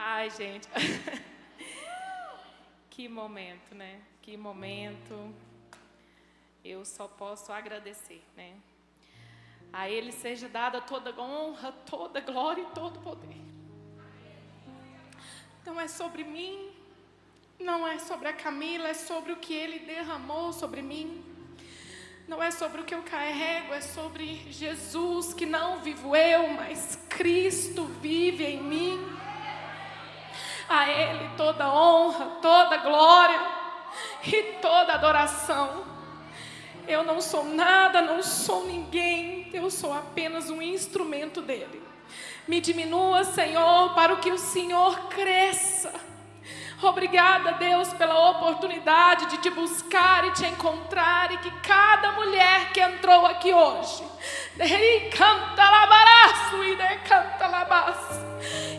Ai, gente. Que momento, né? Que momento. Eu só posso agradecer, né? A Ele seja dada toda honra, toda glória e todo poder. Não é sobre mim, não é sobre a Camila, é sobre o que Ele derramou sobre mim. Não é sobre o que eu carrego, é sobre Jesus, que não vivo eu, mas Cristo vive em mim. A Ele toda honra, toda glória e toda adoração. Eu não sou nada, não sou ninguém, eu sou apenas um instrumento dEle. Me diminua, Senhor, para que o Senhor cresça. Obrigada, Deus, pela oportunidade de te buscar e te encontrar, e que cada mulher que entrou aqui hoje,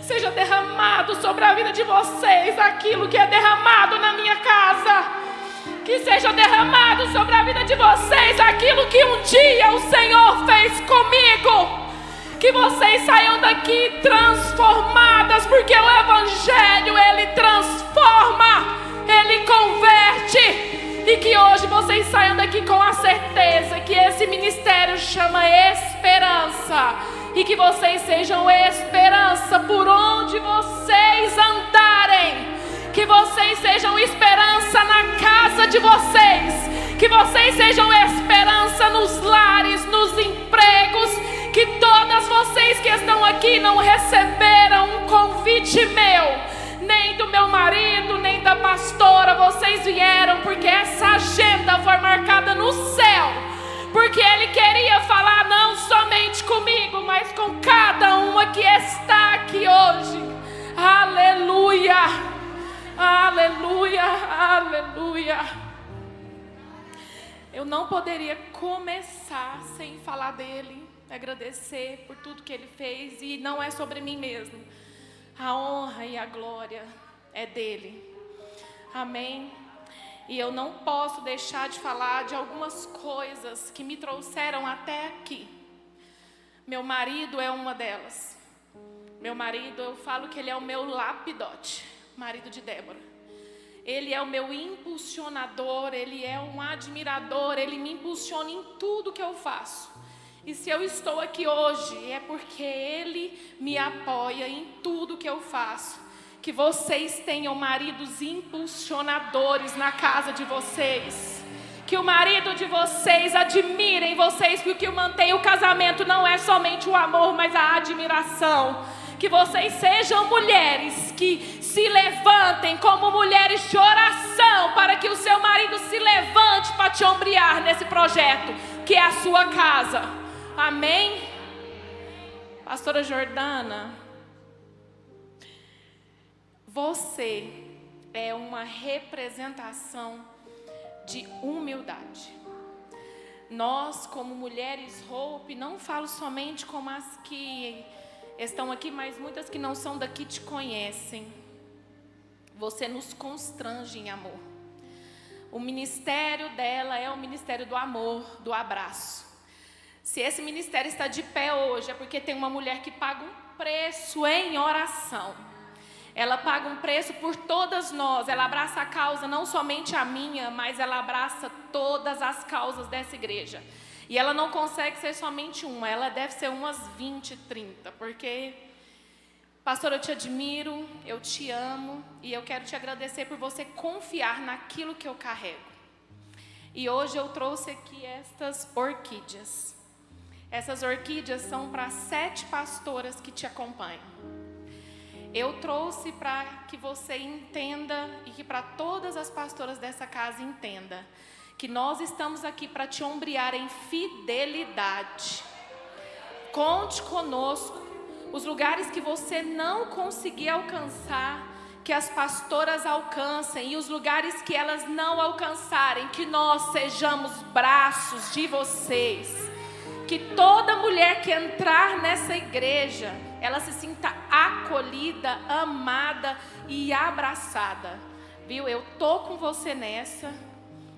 seja derramado sobre a vida de vocês aquilo que é derramado na minha casa. Que seja derramado sobre a vida de vocês aquilo que um dia o Senhor fez comigo. Que vocês saiam daqui transformadas, porque o Evangelho, ele transforma, ele converte. E que hoje vocês saiam daqui com a certeza que esse ministério chama esperança. E que vocês sejam esperança por onde vocês andarem. Que vocês sejam esperança na casa de vocês. Que vocês sejam esperança nos lares, nos empregos. Que todas vocês que estão aqui não receberam um convite meu, nem do meu marido, nem da pastora. Vocês vieram porque essa agenda foi marcada no céu. Porque Ele queria falar não somente comigo, mas com cada uma que está aqui hoje. Aleluia, aleluia, aleluia. Eu não poderia começar sem falar dEle. Agradecer por tudo que Ele fez, e não é sobre mim mesmo. A honra e a glória é dEle. Amém? E eu não posso deixar de falar de algumas coisas que me trouxeram até aqui. Meu marido é uma delas. Meu marido, eu falo que ele é o meu lapidote, marido de Débora. Ele é o meu impulsionador, ele é um admirador, ele me impulsiona em tudo que eu faço. E se eu estou aqui hoje, é porque Ele me apoia em tudo que eu faço. Que vocês tenham maridos impulsionadores na casa de vocês. Que o marido de vocês admirem vocês, porque o que mantém o casamento não é somente o amor, mas a admiração. Que vocês sejam mulheres que se levantem como mulheres de oração, para que o seu marido se levante para te ombrear nesse projeto, que é a sua casa. Amém? Pastora Jordana, você é uma representação de humildade. Nós, como mulheres Hope, não falo somente como as que estão aqui, mas muitas que não são daqui te conhecem. Você nos constrange em amor. O ministério dela é o ministério do amor, do abraço. Se esse ministério está de pé hoje, é porque tem uma mulher que paga um preço em oração. Ela paga um preço por todas nós. Ela abraça a causa, não somente a minha, mas ela abraça todas as causas dessa igreja. E ela não consegue ser somente uma, ela deve ser umas 20, 30. Porque, pastor, eu te admiro, eu te amo, e eu quero te agradecer por você confiar naquilo que eu carrego. E hoje eu trouxe aqui estas orquídeas. Essas orquídeas são para 7 pastoras que te acompanham. Eu trouxe para que você entenda, e que para todas as pastoras dessa casa entenda, que nós estamos aqui para te ombrear em fidelidade. Conte conosco. Os lugares que você não conseguir alcançar, que as pastoras alcancem, e os lugares que elas não alcançarem, que nós sejamos braços de vocês. Que toda mulher que entrar nessa igreja, ela se sinta acolhida, amada e abraçada. Viu? Eu tô com você nessa.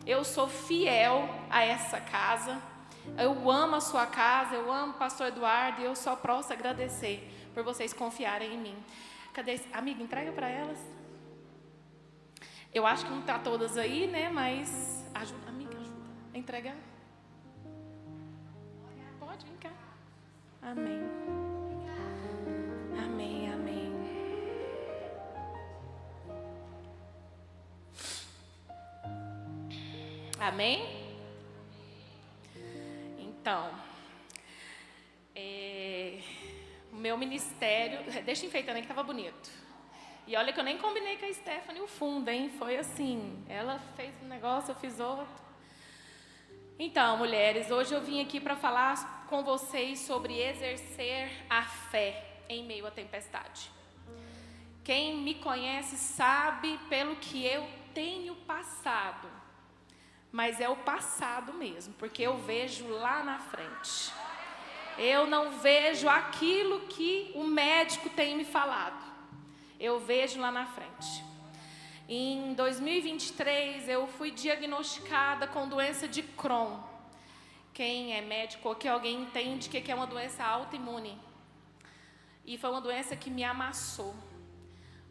Eu sou fiel a essa casa. Eu amo a sua casa, eu amo o pastor Eduardo, e eu só posso agradecer por vocês confiarem em mim. Cadê? Amiga, entrega para elas. Eu acho que não está todas aí, né? Mas ajuda, amiga, ajuda a entregar. Pode, vem cá. Amém. Amém, amém. Amém? Então, o meu ministério... Deixa enfeitando aí que estava bonito. E olha que eu nem combinei com a Stephanie o fundo, hein? Foi assim, ela fez um negócio, eu fiz outro. Então, mulheres, hoje eu vim aqui para falar com vocês sobre exercer a fé em meio à tempestade. Quem me conhece sabe pelo que eu tenho passado. Mas é o passado mesmo, porque eu vejo lá na frente. Eu não vejo aquilo que o médico tem me falado. Eu vejo lá na frente. Em 2023, eu fui diagnosticada com doença de Crohn. Quem é médico ou que alguém entende que é uma doença autoimune. E foi uma doença que me amassou.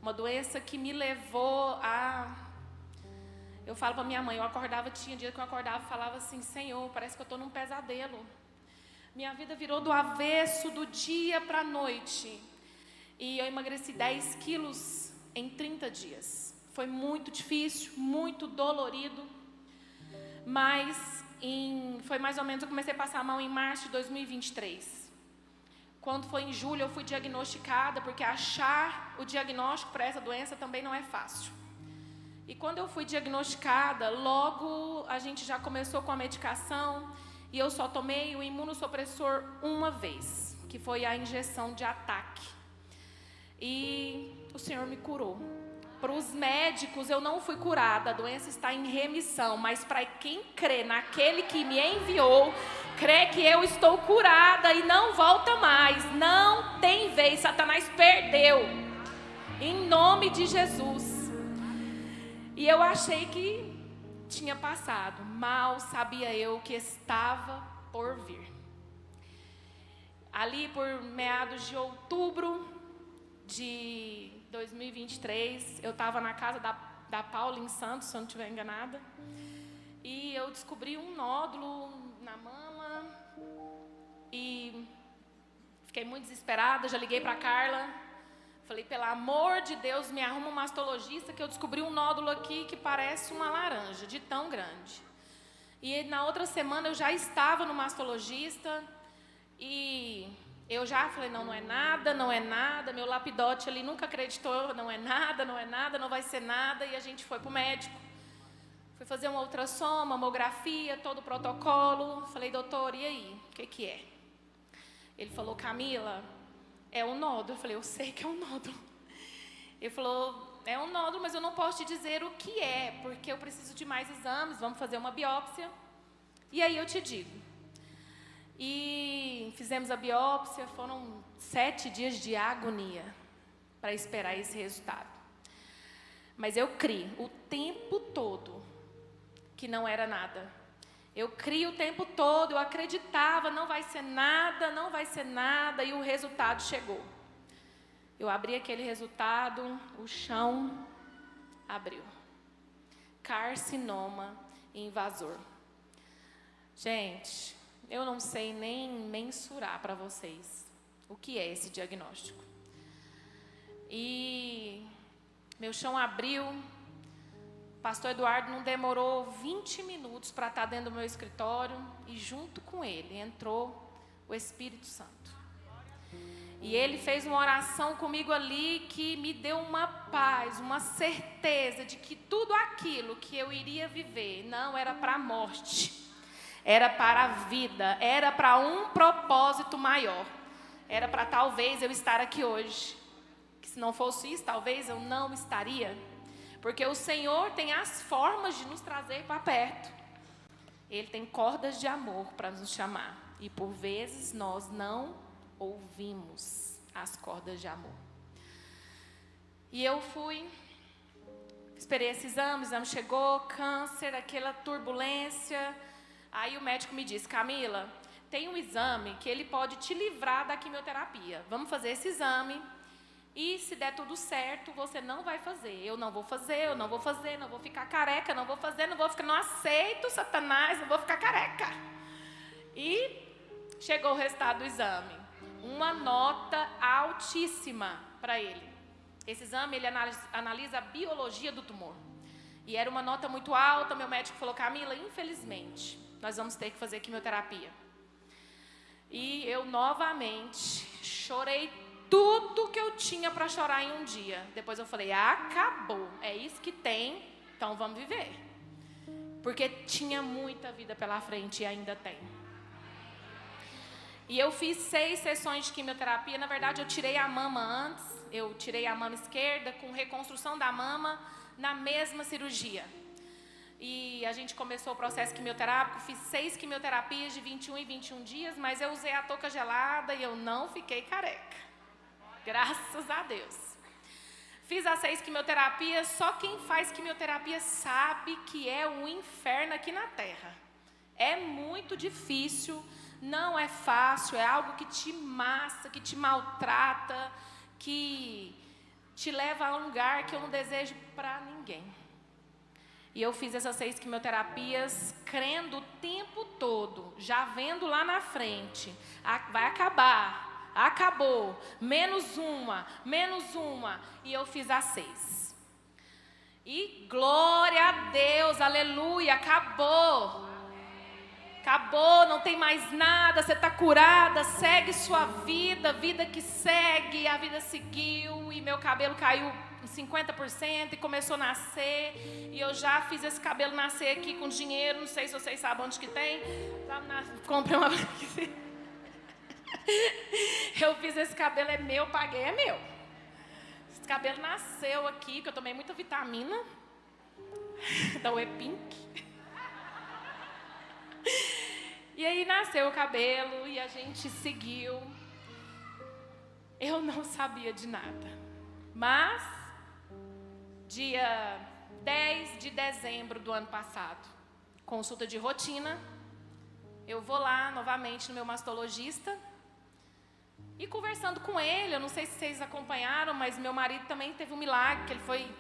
Uma doença que me levou a... Eu falo para minha mãe, tinha dia que eu acordava e falava assim, Senhor, parece que eu estou num pesadelo. Minha vida virou do avesso, do dia para a noite. E eu emagreci 10 quilos em 30 dias. Foi muito difícil, muito dolorido. Mas foi mais ou menos, eu comecei a passar a mão em março de 2023. Quando foi em julho, eu fui diagnosticada, porque achar o diagnóstico para essa doença também não é fácil. E quando eu fui diagnosticada, logo a gente já começou com a medicação e eu só tomei o imunossupressor uma vez, que foi a injeção de ataque. E o Senhor me curou. Para os médicos eu não fui curada, a doença está em remissão, mas para quem crê naquele que me enviou, crê que eu estou curada e não volta mais, não tem vez, Satanás perdeu, em nome de Jesus. E eu achei que tinha passado, mal sabia eu que estava por vir. Ali por meados de outubro de 2023, eu estava na casa da Paula em Santos, se eu não estiver enganada, e eu descobri um nódulo na mama e fiquei muito desesperada, já liguei para a Carla, falei, pelo amor de Deus, me arruma um mastologista que eu descobri um nódulo aqui que parece uma laranja, de tão grande. E na outra semana eu já estava no mastologista e eu já falei, não é nada, meu lapidote ali nunca acreditou, não é nada, não vai ser nada, e a gente foi para o médico. Fui fazer uma ultrassom, mamografia, todo o protocolo. Falei, doutor, e aí, o que é? Ele falou, Camila, é um nódulo. Eu falei, eu sei que é um nódulo. Ele falou, é um nódulo, mas eu não posso te dizer o que é, porque eu preciso de mais exames, vamos fazer uma biópsia, e aí eu te digo. E fizemos a biópsia, foram 7 dias de agonia para esperar esse resultado. Mas eu criei o tempo todo que não era nada. Eu criei o tempo todo, eu acreditava, não vai ser nada, e o resultado chegou. Eu abri aquele resultado, o chão abriu. Carcinoma invasor. Gente, eu não sei nem mensurar para vocês o que é esse diagnóstico. E meu chão abriu. Pastor Eduardo não demorou 20 minutos para estar dentro do meu escritório e junto com ele entrou o Espírito Santo. E ele fez uma oração comigo ali que me deu uma paz, uma certeza de que tudo aquilo que eu iria viver não era para a morte, era para a vida, era para um propósito maior. Era para talvez eu estar aqui hoje. Que se não fosse isso, talvez eu não estaria. Porque o Senhor tem as formas de nos trazer para perto. Ele tem cordas de amor para nos chamar. E por vezes nós não ouvimos as cordas de amor. E eu fui, esperei esse exame, o exame chegou, câncer, aquela turbulência. Aí o médico me disse, Camila, tem um exame que ele pode te livrar da quimioterapia. Vamos fazer esse exame. E se der tudo certo, você não vai fazer. Eu não vou fazer, eu não vou fazer, não vou ficar careca, não vou fazer, não vou ficar, não aceito, Satanás, não vou ficar careca. E chegou o resultado do exame. Uma nota altíssima para ele. Esse exame, ele analisa a biologia do tumor. E era uma nota muito alta, meu médico falou, Camila, infelizmente, nós vamos ter que fazer quimioterapia. E eu novamente chorei tudo que eu tinha para chorar em um dia. Depois eu falei, acabou, é isso que tem, então vamos viver. Porque tinha muita vida pela frente e ainda tem. E eu fiz 6 sessões de quimioterapia. Na verdade, eu tirei a mama antes. Eu tirei a mama esquerda com reconstrução da mama na mesma cirurgia. E a gente começou o processo quimioterápico. Fiz 6 quimioterapias de 21 em 21 dias. Mas eu usei a touca gelada e eu não fiquei careca. Graças a Deus. Fiz as 6 quimioterapias. Só quem faz quimioterapia sabe que é um inferno aqui na Terra. É muito difícil. Não é fácil, é algo que te massa, que te maltrata, que te leva a um lugar que eu não desejo para ninguém. E eu fiz essas 6 quimioterapias, crendo o tempo todo, já vendo lá na frente, vai acabar, acabou, menos uma, e eu fiz as 6. E glória a Deus, aleluia, acabou. Acabou, não tem mais nada, você está curada, segue sua vida, vida que segue, a vida seguiu e meu cabelo caiu em 50% e começou a nascer. E eu já fiz esse cabelo nascer aqui com dinheiro, não sei se vocês sabem onde que tem. Comprei uma... Eu fiz esse cabelo, é meu, paguei, é meu. Esse cabelo nasceu aqui, que eu tomei muita vitamina da Wepink. E aí nasceu o cabelo e a gente seguiu. Eu não sabia de nada. Mas, dia 10 de dezembro do ano passado, consulta de rotina, eu vou lá novamente no meu mastologista e conversando com ele, eu não sei se vocês acompanharam, mas meu marido também teve um milagre, que ele foi,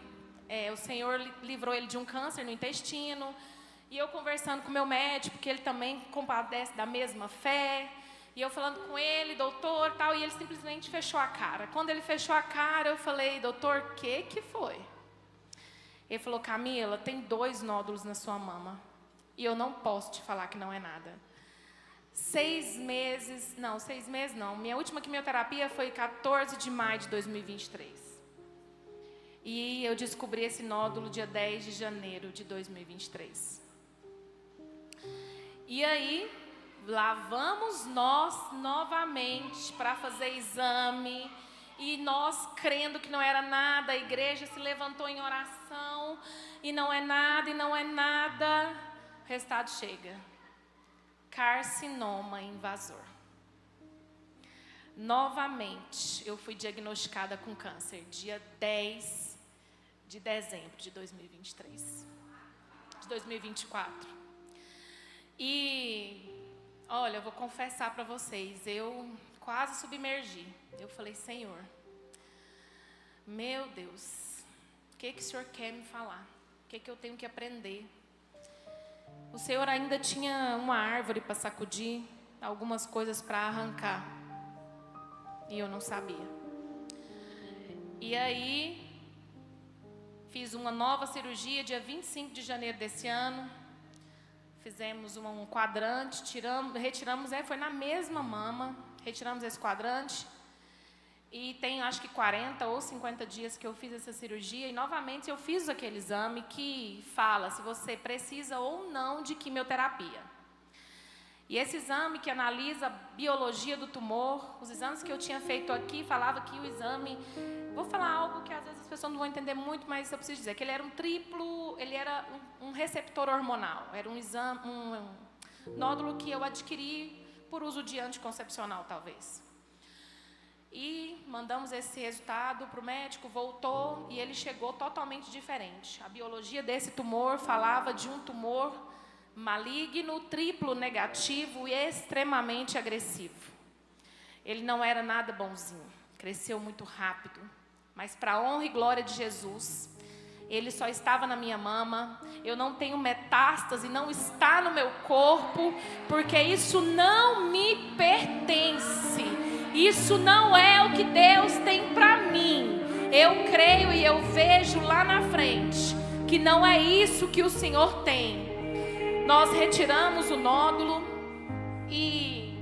o Senhor livrou ele de um câncer no intestino. E eu conversando com o meu médico, porque ele também compadece da mesma fé. E eu falando com ele, doutor, tal, e ele simplesmente fechou a cara. Quando ele fechou a cara, eu falei, doutor, o que foi? Ele falou, Camila, tem 2 nódulos na sua mama. E eu não posso te falar que não é nada. 6 meses não. Minha última quimioterapia foi 14 de maio de 2023. E eu descobri esse nódulo dia 10 de janeiro de 2023. E aí, lá vamos nós novamente para fazer exame. E nós crendo que não era nada, a igreja se levantou em oração. E não é nada, e não é nada. O resultado chega. Carcinoma invasor. Novamente, eu fui diagnosticada com câncer. Dia 10 de dezembro de 2023. De 2024. E, olha, eu vou confessar para vocês, eu quase submergi. Eu falei, Senhor, meu Deus, o que o Senhor quer me falar? O que eu tenho que aprender? O Senhor ainda tinha uma árvore para sacudir, algumas coisas para arrancar. E eu não sabia. E aí, fiz uma nova cirurgia, dia 25 de janeiro desse ano. Fizemos um quadrante, retiramos, foi na mesma mama, retiramos esse quadrante. E tem acho que 40 ou 50 dias que eu fiz essa cirurgia. E novamente eu fiz aquele exame que fala se você precisa ou não de quimioterapia. E esse exame que analisa a biologia do tumor, os exames que eu tinha feito aqui, falava que o exame... Vou falar algo que às vezes as pessoas não vão entender muito, mas eu preciso dizer que ele era um triplo, ele era um receptor hormonal. Era um exame, um nódulo que eu adquiri por uso de anticoncepcional, talvez. E mandamos esse resultado para o médico, voltou e ele chegou totalmente diferente. A biologia desse tumor falava de um tumor maligno, triplo negativo e extremamente agressivo. Ele não era nada bonzinho, cresceu muito rápido. Mas para a honra e glória de Jesus, ele só estava na minha mama. Eu não tenho metástase, não está no meu corpo, porque isso não me pertence. Isso não é o que Deus tem para mim. Eu creio e eu vejo lá na frente que não é isso que o Senhor tem. Nós retiramos o nódulo e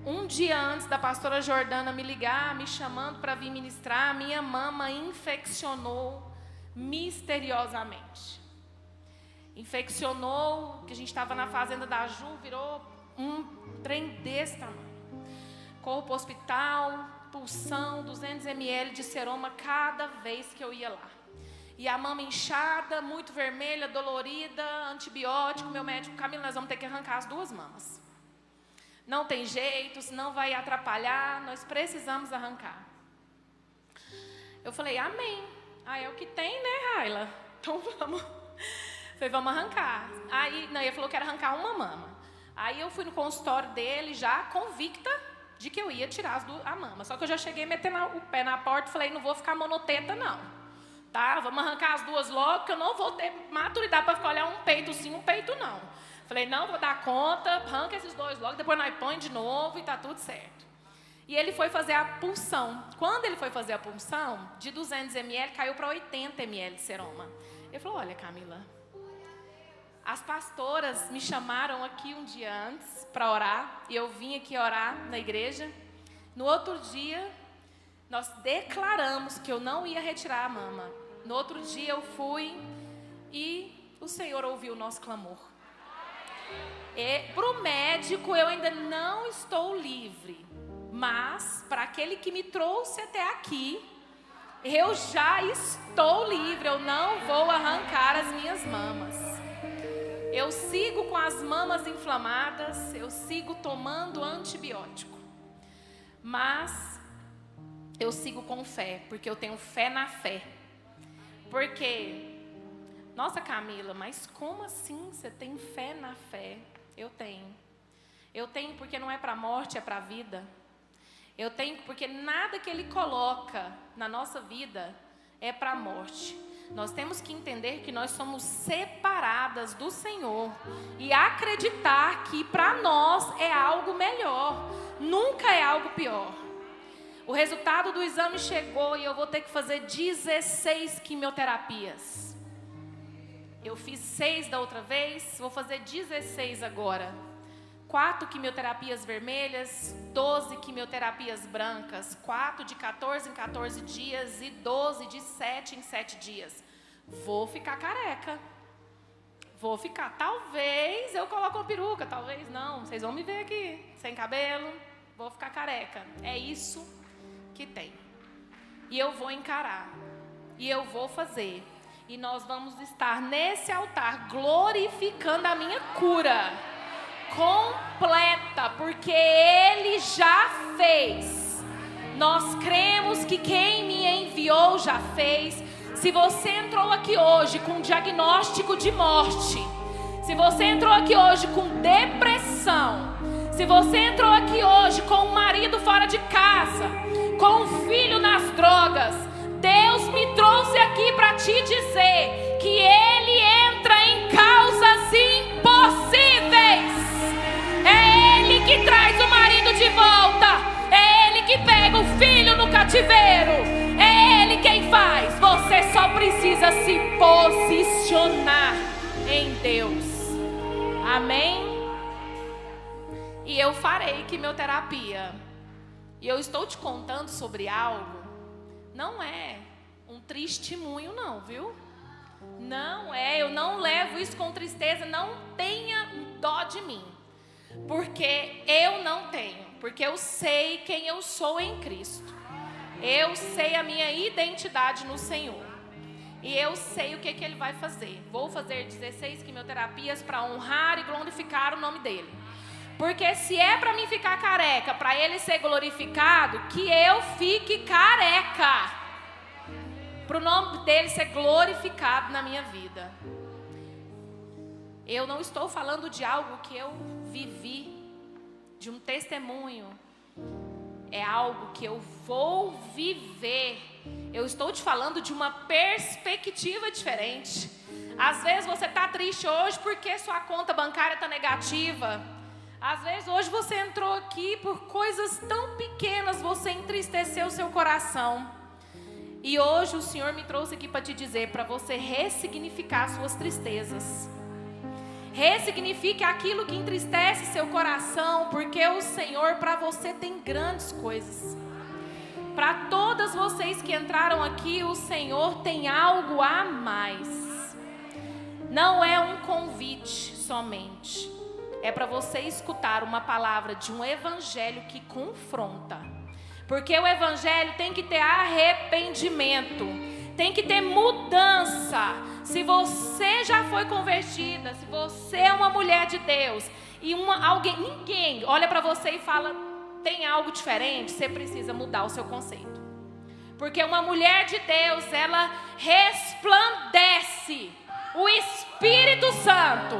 um dia antes da pastora Jordana me ligar, me chamando para vir ministrar, minha mama infeccionou misteriosamente. Infeccionou, que a gente estava na fazenda da Ju, virou um trem desse tamanho. Corro para o hospital, pulsão, 200 ml de seroma cada vez que eu ia lá. E a mama inchada, muito vermelha, dolorida, antibiótico. Meu médico, Camila, nós vamos ter que arrancar as 2 mamas. Não tem jeito, senão vai atrapalhar, nós precisamos arrancar. Eu falei, amém. Ah, é o que tem, né, Raila? Então vamos. Falei, vamos arrancar. Aí, não, ele falou que era arrancar uma mama. Aí eu fui no consultório dele, já convicta de que eu ia tirar a mama. Só que eu já cheguei metendo o pé na porta e falei, não vou ficar monoteta, não. Tá? Vamos arrancar as 2 logo, que eu não vou ter maturidade para ficar olhando um peito sim, um peito não. Falei, não, vou dar conta, arranca esses 2 logo, depois nós põe de novo e tá tudo certo. E ele foi fazer a punção. Quando ele foi fazer a punção, de 200 ml caiu para 80 ml de seroma. Ele falou, olha, Camila, as pastoras me chamaram aqui um dia antes para orar, e eu vim aqui orar na igreja. No outro dia, nós declaramos que eu não ia retirar a mama. No outro dia eu fui e o Senhor ouviu o nosso clamor. Para o médico eu ainda não estou livre. Mas, para aquele que me trouxe até aqui, eu já estou livre. Eu não vou arrancar as minhas mamas. Eu sigo com as mamas inflamadas. Eu sigo tomando antibiótico. Mas, eu sigo com fé. Porque eu tenho fé na fé. Porque, nossa Camila, mas como assim você tem fé na fé? Eu tenho. Eu tenho porque não é para a morte, é para a vida. Eu tenho porque nada que Ele coloca na nossa vida é para a morte. Nós temos que entender que nós somos separadas do Senhor e acreditar que para nós é algo melhor, nunca é algo pior. O resultado do exame chegou e eu vou ter que fazer 16 quimioterapias. Eu fiz 6 da outra vez, vou fazer 16 agora. 4 quimioterapias vermelhas, 12 quimioterapias brancas, 4 de 14 em 14 dias e 12 de 7 em 7 dias. Vou ficar careca. Vou ficar. Talvez eu coloque uma peruca, talvez não. Vocês vão me ver aqui, sem cabelo. Vou ficar careca. É isso que tem. E eu vou encarar. E eu vou fazer. E nós vamos estar nesse altar glorificando a minha cura. Completa, porque Ele já fez. Nós cremos que quem me enviou já fez. Se você entrou aqui hoje com diagnóstico de morte, se você entrou aqui hoje com depressão, se você entrou aqui hoje com um marido fora de casa, com um filho nas drogas, Deus me trouxe aqui para te dizer que Ele entra em causas impossíveis. É Ele que traz o marido de volta. É Ele que pega o filho no cativeiro. É Ele quem faz. Você só precisa se posicionar em Deus. Amém? E eu farei quimioterapia. E eu estou te contando sobre algo. Não é um testemunho não, viu? Não é, eu não levo isso com tristeza. Não tenha dó de mim. Porque eu não tenho. Porque eu sei quem eu sou em Cristo. Eu sei a minha identidade no Senhor. E eu sei o que Ele vai fazer. Vou fazer 16 quimioterapias para honrar e glorificar o nome dEle. Porque se é para mim ficar careca, para Ele ser glorificado, que eu fique careca. Para o nome dEle ser glorificado na minha vida. Eu não estou falando de algo que eu vivi, de um testemunho. É algo que eu vou viver Eu estou te falando de uma perspectiva diferente. Às vezes você está triste hoje porque sua conta bancária está negativa. Às vezes hoje você entrou aqui por coisas tão pequenas, você entristeceu o seu coração. E hoje o Senhor me trouxe aqui para te dizer, para você ressignificar suas tristezas. Ressignifique aquilo que entristece seu coração, porque o Senhor para você tem grandes coisas. Para todas vocês que entraram aqui, o Senhor tem algo a mais. Não é um convite somente. É para você escutar uma palavra de um evangelho que confronta. Porque o evangelho tem que ter arrependimento. Tem que ter mudança. Se você já foi convertida, se você é uma mulher de Deus e ninguém olha para você e fala, tem algo diferente, você precisa mudar o seu conceito. Porque uma mulher de Deus, ela resplandece o Espírito Santo.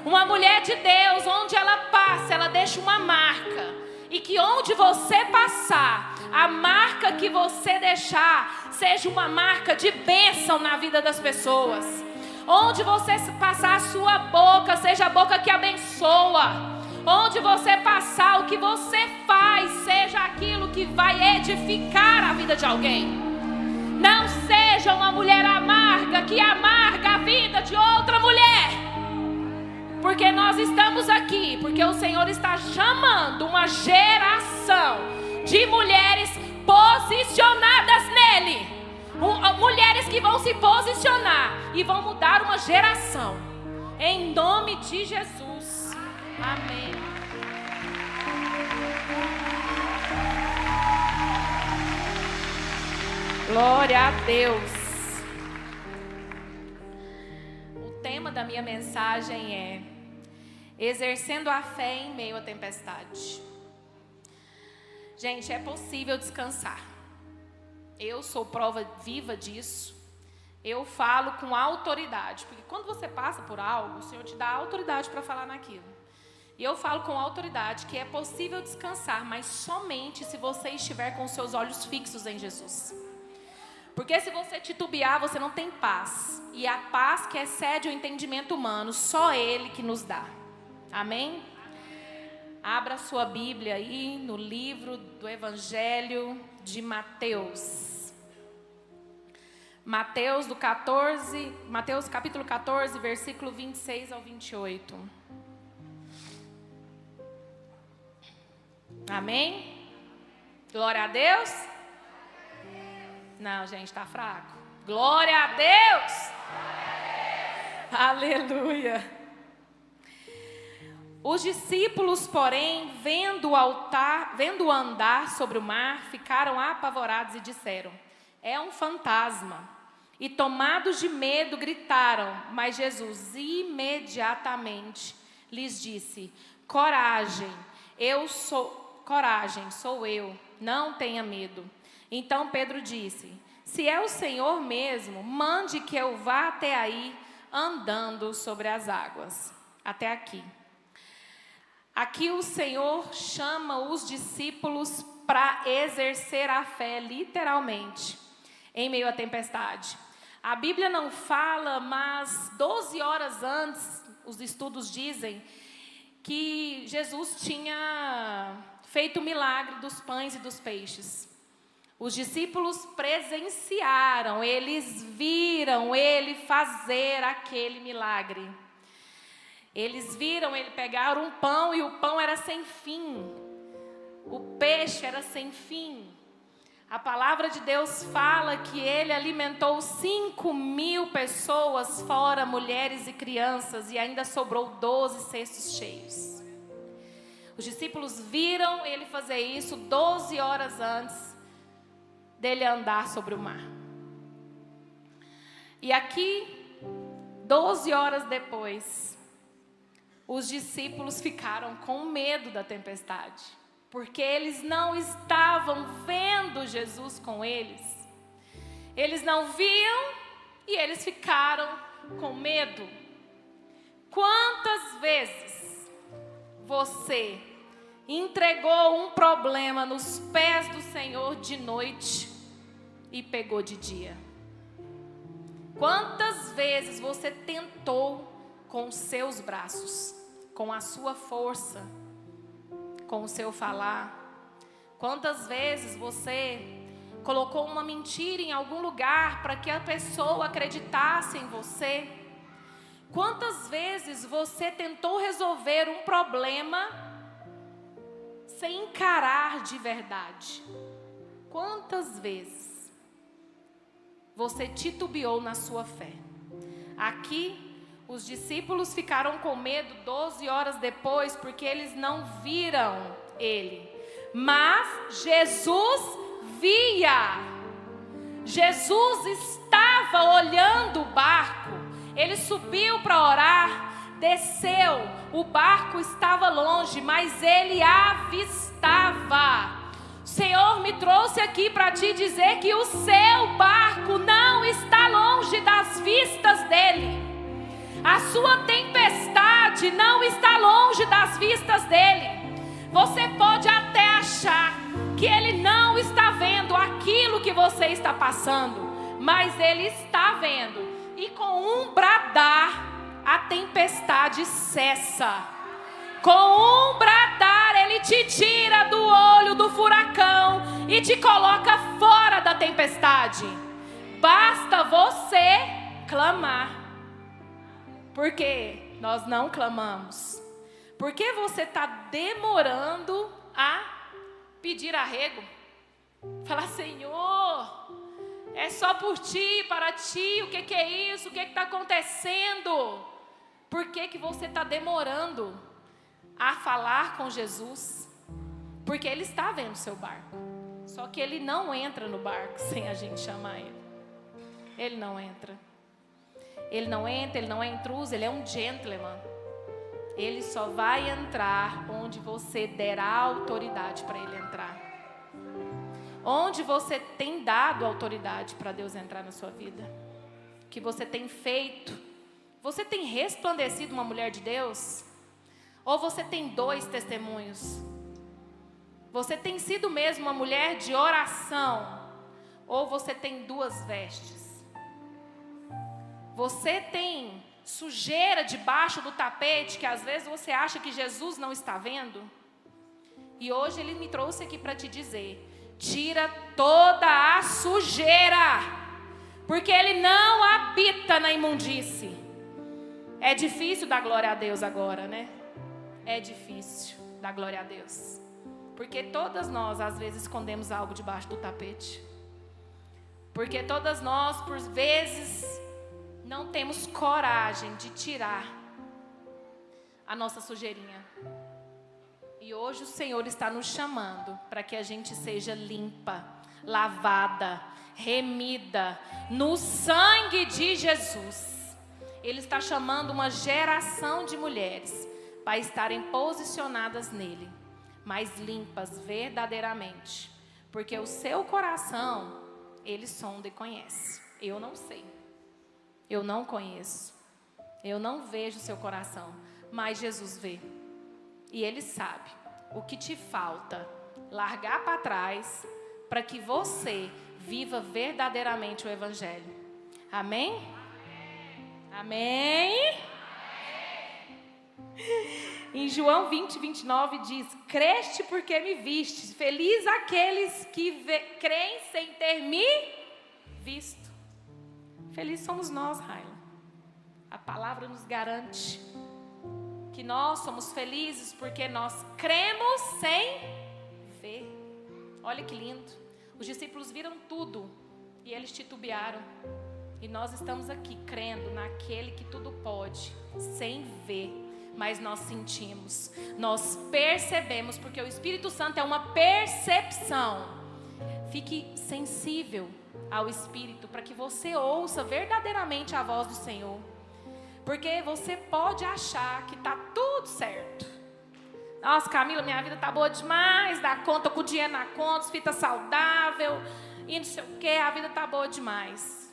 Uma mulher de Deus, onde ela passa, ela deixa uma marca. E que onde você passar, a marca que você deixar seja uma marca de bênção na vida das pessoas. Onde você passar a sua boca, seja a boca que abençoa. Onde você passar, o que você faz, seja aquilo que vai edificar a vida de alguém. Não seja uma mulher amarga, que amarga a vida de outra mulher. Porque nós estamos aqui, porque o Senhor está chamando uma geração de mulheres posicionadas nele. Mulheres que vão se posicionar e vão mudar uma geração. Em nome de Jesus. Amém. Glória a Deus. O tema da minha mensagem é exercendo a fé em meio à tempestade. Gente, é possível descansar. Eu sou prova viva disso. Eu falo com autoridade, porque quando você passa por algo, o Senhor te dá autoridade para falar naquilo. E eu falo com autoridade que é possível descansar, mas somente se você estiver com os seus olhos fixos em Jesus. Porque se você titubear, você não tem paz. E a paz que excede o entendimento humano, só Ele que nos dá. Amém? Abra sua Bíblia aí no livro do Evangelho de Mateus. Mateus capítulo 14, versículo 26 ao 28. Amém? Glória a Deus? Não, gente, está fraco. Glória a Deus! Aleluia! Os discípulos, porém, vendo andar sobre o mar, ficaram apavorados e disseram, é um fantasma. E tomados de medo, gritaram, mas Jesus imediatamente lhes disse, coragem, sou eu, não tenha medo. Então Pedro disse, se é o Senhor mesmo, mande que eu vá até aí, andando sobre as águas. Até aqui. Aqui o Senhor chama os discípulos para exercer a fé, literalmente, em meio à tempestade. A Bíblia não fala, mas 12 horas antes, os estudos dizem que Jesus tinha feito o milagre dos pães e dos peixes. Os discípulos presenciaram, eles viram ele fazer aquele milagre. Eles viram ele pegar um pão e o pão era sem fim. O peixe era sem fim. A palavra de Deus fala que ele alimentou 5.000 pessoas, fora mulheres e crianças, e ainda sobrou 12 cestos cheios. Os discípulos viram ele fazer isso 12 horas antes dele andar sobre o mar. E aqui, 12 horas depois, os discípulos ficaram com medo da tempestade, porque eles não estavam vendo Jesus com eles. Eles não viam e eles ficaram com medo. Quantas vezes você entregou um problema nos pés do Senhor de noite e pegou de dia? Quantas vezes você tentou com os seus braços, com a sua força, com o seu falar? Quantas vezes você colocou uma mentira em algum lugar para que a pessoa acreditasse em você? Quantas vezes você tentou resolver um problema sem encarar de verdade? Quantas vezes você titubeou na sua fé? Aqui, os discípulos ficaram com medo 12 horas depois, porque eles não viram ele. Mas Jesus via. Jesus estava olhando o barco. Ele subiu para orar, desceu. O barco estava longe, mas ele avistava. O Senhor me trouxe aqui para te dizer que o seu barco não está longe das vistas dele. A sua tempestade não está longe das vistas dele. Você pode até achar que ele não está vendo aquilo que você está passando, mas ele está vendo. E com um bradar, a tempestade cessa. Com um bradar, ele te tira do olho do furacão e te coloca fora da tempestade. Basta você clamar. Porque nós não clamamos. Por que você está demorando a pedir arrego? Falar, Senhor, é só por ti, para ti, o que é isso? O que está acontecendo? Por que você está demorando a falar com Jesus? Porque ele está vendo o seu barco. Só que ele não entra no barco sem a gente chamar ele. Ele não entra. Ele não entra, ele não é intruso, ele é um gentleman. Ele só vai entrar onde você der a autoridade para ele entrar. Onde você tem dado autoridade para Deus entrar na sua vida. O que você tem feito. Você tem resplandecido uma mulher de Deus? Ou você tem 2 testemunhos? Você tem sido mesmo uma mulher de oração? Ou você tem 2 vestes? Você tem sujeira debaixo do tapete que às vezes você acha que Jesus não está vendo? E hoje ele me trouxe aqui para te dizer: tira toda a sujeira, porque ele não habita na imundície. É difícil dar glória a Deus agora, né? É difícil dar glória a Deus, porque todas nós às vezes escondemos algo debaixo do tapete. Porque todas nós por vezes não temos coragem de tirar a nossa sujeirinha. E hoje o Senhor está nos chamando para que a gente seja limpa, lavada, remida no sangue de Jesus. Ele está chamando uma geração de mulheres para estarem posicionadas nele, mas limpas verdadeiramente. Porque o seu coração, ele sonda e conhece. Eu não sei. Eu não conheço, eu não vejo o seu coração, mas Jesus vê. E Ele sabe o que te falta largar para trás para que você viva verdadeiramente o Evangelho. Amém? Amém? Em João 20, 29 diz: creste porque me vistes, feliz aqueles que creem sem ter me visto. Felizes somos nós, Raila. A palavra nos garante que nós somos felizes porque nós cremos sem ver. Olha que lindo. Os discípulos viram tudo e eles titubearam. E nós estamos aqui crendo naquele que tudo pode, sem ver. Mas nós sentimos, nós percebemos, porque o Espírito Santo é uma percepção. Fique sensível ao Espírito, para que você ouça verdadeiramente a voz do Senhor. Porque você pode achar que está tudo certo. Nossa, Camila, minha vida está boa demais, dá conta com o dinheiro na conta, fita saudável, e não sei o que, a vida está boa demais.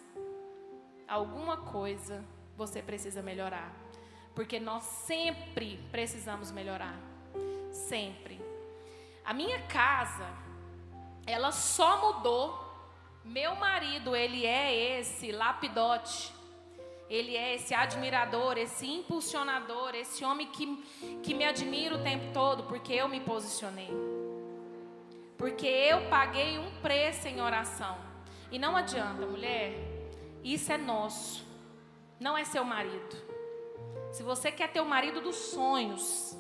Alguma coisa você precisa melhorar. Porque nós sempre precisamos melhorar. Sempre. A minha casa, ela só mudou Meu marido, ele é esse lapidote. Ele é esse admirador, esse impulsionador, esse homem que me admira o tempo todo, porque eu me posicionei. Porque eu paguei um preço em oração. E não adianta, mulher, isso é nosso. Não é seu marido. Se você quer ter o marido dos sonhos,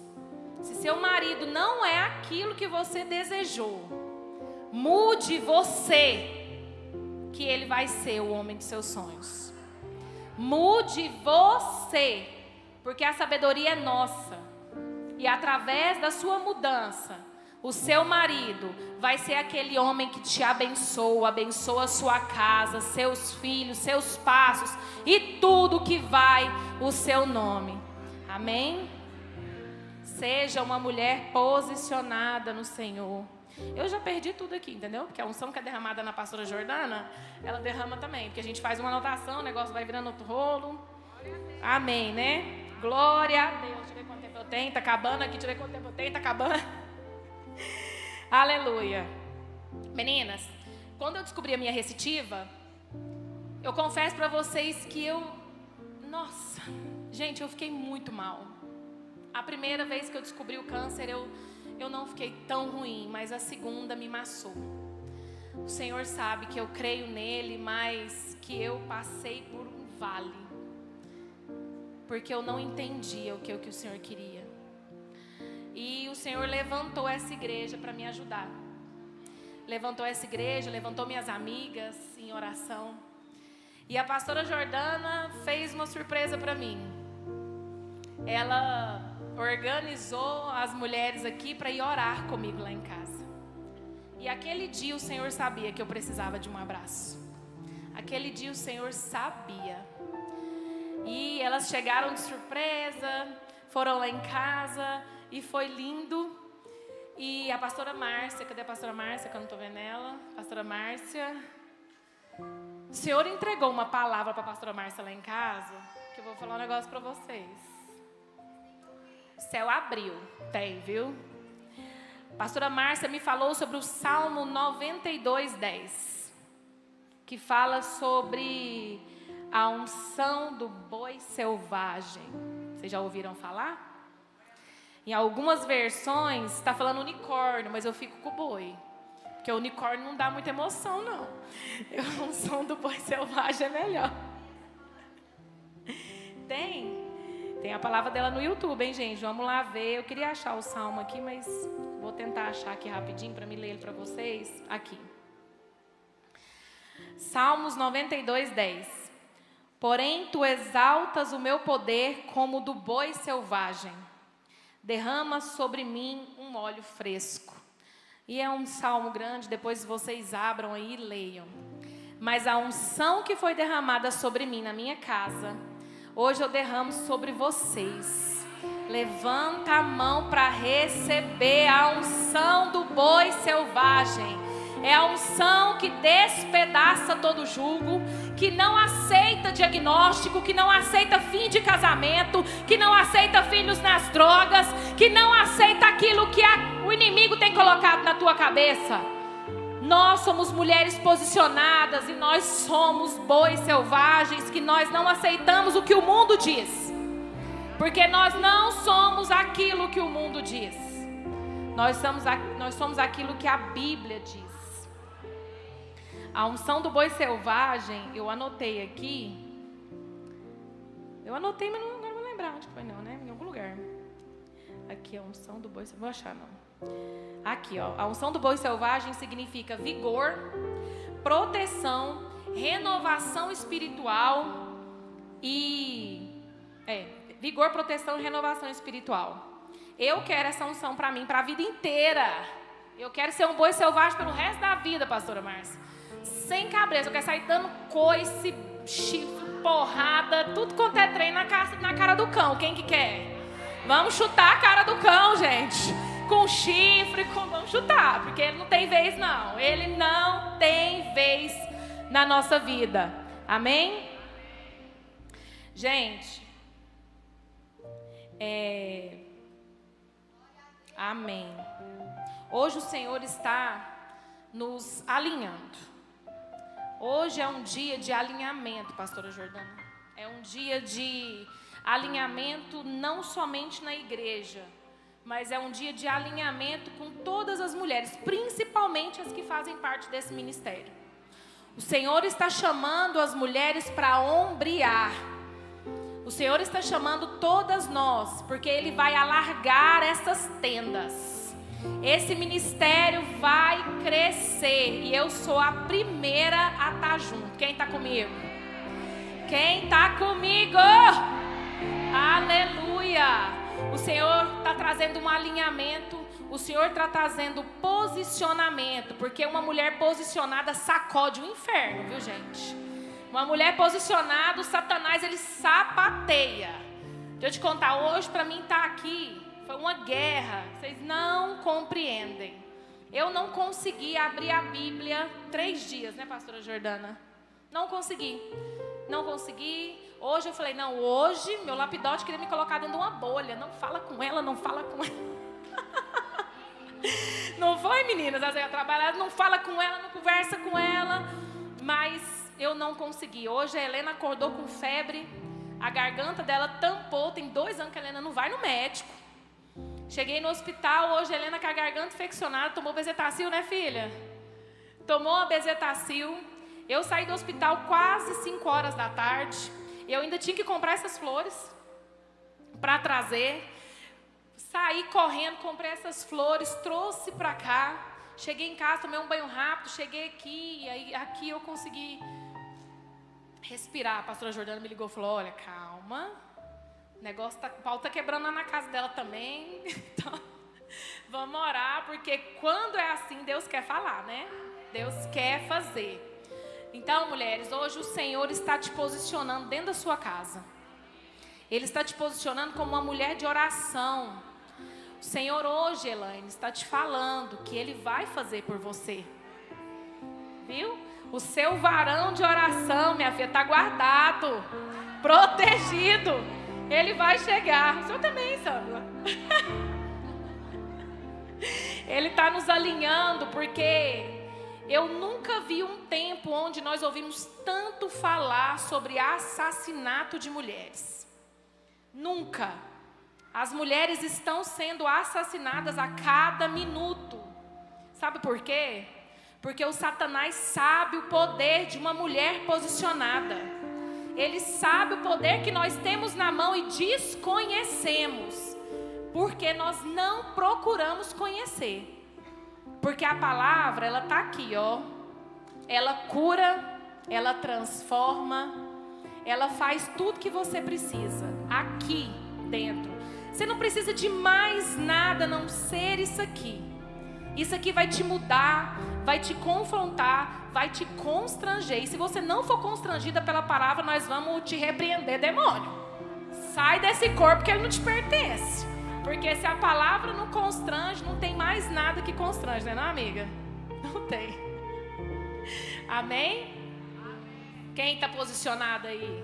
se seu marido não é aquilo que você desejou, mude você, que ele vai ser o homem dos seus sonhos. Mude você, porque a sabedoria é nossa. E através da sua mudança, o seu marido vai ser aquele homem que te abençoa a sua casa, seus filhos, seus passos e tudo que vai o seu nome. Amém? Seja uma mulher posicionada no Senhor. Eu já perdi tudo aqui, entendeu? Porque a unção que é derramada na pastora Jordana, ela derrama também. Porque a gente faz uma anotação, o negócio vai virando outro rolo. Amém, né? Glória a Deus. Deixa eu ver quanto tempo eu tenho. Tá acabando aqui. Deixa eu ver quanto tempo eu tenho. Tá acabando. Aleluia. Meninas, quando eu descobri a minha recitiva, eu confesso pra vocês que nossa, gente, eu fiquei muito mal. A primeira vez que eu descobri o câncer, eu não fiquei tão ruim, mas a segunda me maçou. O Senhor sabe que eu creio nele, mas que eu passei por um vale, porque eu não entendia o que o Senhor queria. E o Senhor levantou essa igreja para me ajudar. Levantou essa igreja, levantou minhas amigas em oração. E a pastora Jordana fez uma surpresa para mim. Ela organizou as mulheres aqui para ir orar comigo lá em casa. E aquele dia o Senhor sabia que eu precisava de um abraço. Aquele dia o Senhor sabia. E elas chegaram de surpresa, foram lá em casa e foi lindo. E a pastora Márcia, cadê a pastora Márcia que eu não estou vendo ela? Pastora Márcia, o Senhor entregou uma palavra para a pastora Márcia lá em casa, que eu vou falar um negócio para vocês. O céu abriu, viu? Pastora Márcia me falou sobre o Salmo 92:10, que fala sobre a unção do boi selvagem. Vocês já ouviram falar? Em algumas versões está falando unicórnio, mas eu fico com o boi, porque o unicórnio não dá muita emoção, não. A unção do boi selvagem é melhor. Tem a palavra dela no YouTube, hein, gente? Vamos lá ver. Eu queria achar o salmo aqui, mas vou tentar achar aqui rapidinho para me ler ele para vocês. Aqui. Salmos 92:10. Porém, tu exaltas o meu poder como o do boi selvagem. Derrama sobre mim um óleo fresco. E é um salmo grande, depois vocês abram aí e leiam. Mas a unção que foi derramada sobre mim na minha casa, hoje eu derramo sobre vocês. Levanta a mão para receber a unção do boi selvagem. É a unção que despedaça todo jugo, que não aceita diagnóstico, que não aceita fim de casamento, que não aceita filhos nas drogas, que não aceita aquilo que o inimigo tem colocado na tua cabeça. Nós somos mulheres posicionadas e nós somos bois selvagens, que nós não aceitamos o que o mundo diz, porque nós não somos aquilo que o mundo diz. Nós somos aquilo que a Bíblia diz. A unção do boi selvagem, eu anotei aqui. Eu anotei, mas não vou lembrar onde foi não, né? Em algum lugar. Aqui, a unção do boi selvagem. Vou achar não. Aqui, ó. A unção do boi selvagem significa vigor, proteção, renovação espiritual e... vigor, proteção e renovação espiritual. Eu quero essa unção para mim, para a vida inteira. Eu quero ser um boi selvagem pelo resto da vida, pastora Márcia. Sem cabreza, eu quero sair dando coice, chifre, porrada, tudo quanto é trem na cara do cão. Quem que quer? Vamos chutar a cara do cão, gente. Com chifre, vamos chutar, porque ele não tem vez não. Ele não tem vez na nossa vida. Amém? Gente, amém. Hoje o Senhor está nos alinhando. Hoje é um dia de alinhamento, pastora Jordana. É um dia de alinhamento não somente na igreja, mas é um dia de alinhamento com todas as mulheres, principalmente as que fazem parte desse ministério. O Senhor está chamando as mulheres para ombrear. O Senhor está chamando todas nós, porque Ele vai alargar essas tendas. Esse ministério vai crescer e eu sou a primeira a estar junto. Quem está comigo? Quem está comigo? Aleluia! O Senhor está trazendo um alinhamento, o Senhor está trazendo posicionamento, porque uma mulher posicionada sacode o inferno, viu, gente? Uma mulher posicionada, o Satanás, ele sapateia. Deixa eu te contar, hoje para mim estar aqui foi uma guerra, vocês não compreendem. Eu não consegui abrir a Bíblia 3 dias, né, pastora Jordana? Não consegui. Hoje eu falei, não, hoje meu lapidote queria me colocar dentro de uma bolha. Não fala com ela, não fala com ela. Não foi, meninas? Às vezes eu trabalhava, não fala com ela, não conversa com ela. Mas eu não consegui. Hoje a Helena acordou com febre. A garganta dela tampou. Tem 2 anos que a Helena não vai no médico. Cheguei no hospital, hoje a Helena com a garganta infeccionada, tomou bezetacil, né, filha? Tomou a bezetacil. Eu saí do hospital quase 5 horas da tarde. Eu ainda tinha que comprar essas flores para trazer. Saí correndo, comprei essas flores, trouxe para cá. Cheguei em casa, tomei um banho rápido, cheguei aqui, e aí aqui eu consegui respirar. A pastora Jordana me ligou e falou, olha, calma. O negócio o pau tá quebrando lá na casa dela também. Então, vamos orar, porque quando é assim, Deus quer falar, né? Deus quer fazer. Então, mulheres, hoje o Senhor está te posicionando dentro da sua casa. Ele está te posicionando como uma mulher de oração. O Senhor hoje, Elaine, está te falando que Ele vai fazer por você. Viu? O seu varão de oração, minha filha, está guardado, protegido. Ele vai chegar. O senhor também, Sandra. Ele está nos alinhando, porque eu nunca vi um tempo onde nós ouvimos tanto falar sobre assassinato de mulheres. Nunca. As mulheres estão sendo assassinadas a cada minuto. Sabe por quê? Porque o Satanás sabe o poder de uma mulher posicionada. Ele sabe o poder que nós temos na mão e desconhecemos, porque nós não procuramos conhecer. Porque a palavra, ela está aqui, ó. Ela cura, ela transforma, ela faz tudo que você precisa aqui dentro. Você não precisa de mais nada a não ser isso aqui. Isso aqui vai te mudar, vai te confrontar, vai te constranger. E se você não for constrangida pela palavra, nós vamos te repreender, demônio. Sai desse corpo que ele não te pertence. Porque se a palavra não constrange, não tem mais nada que constrange, né, não, amiga? Não tem. Amém? Quem está posicionado aí?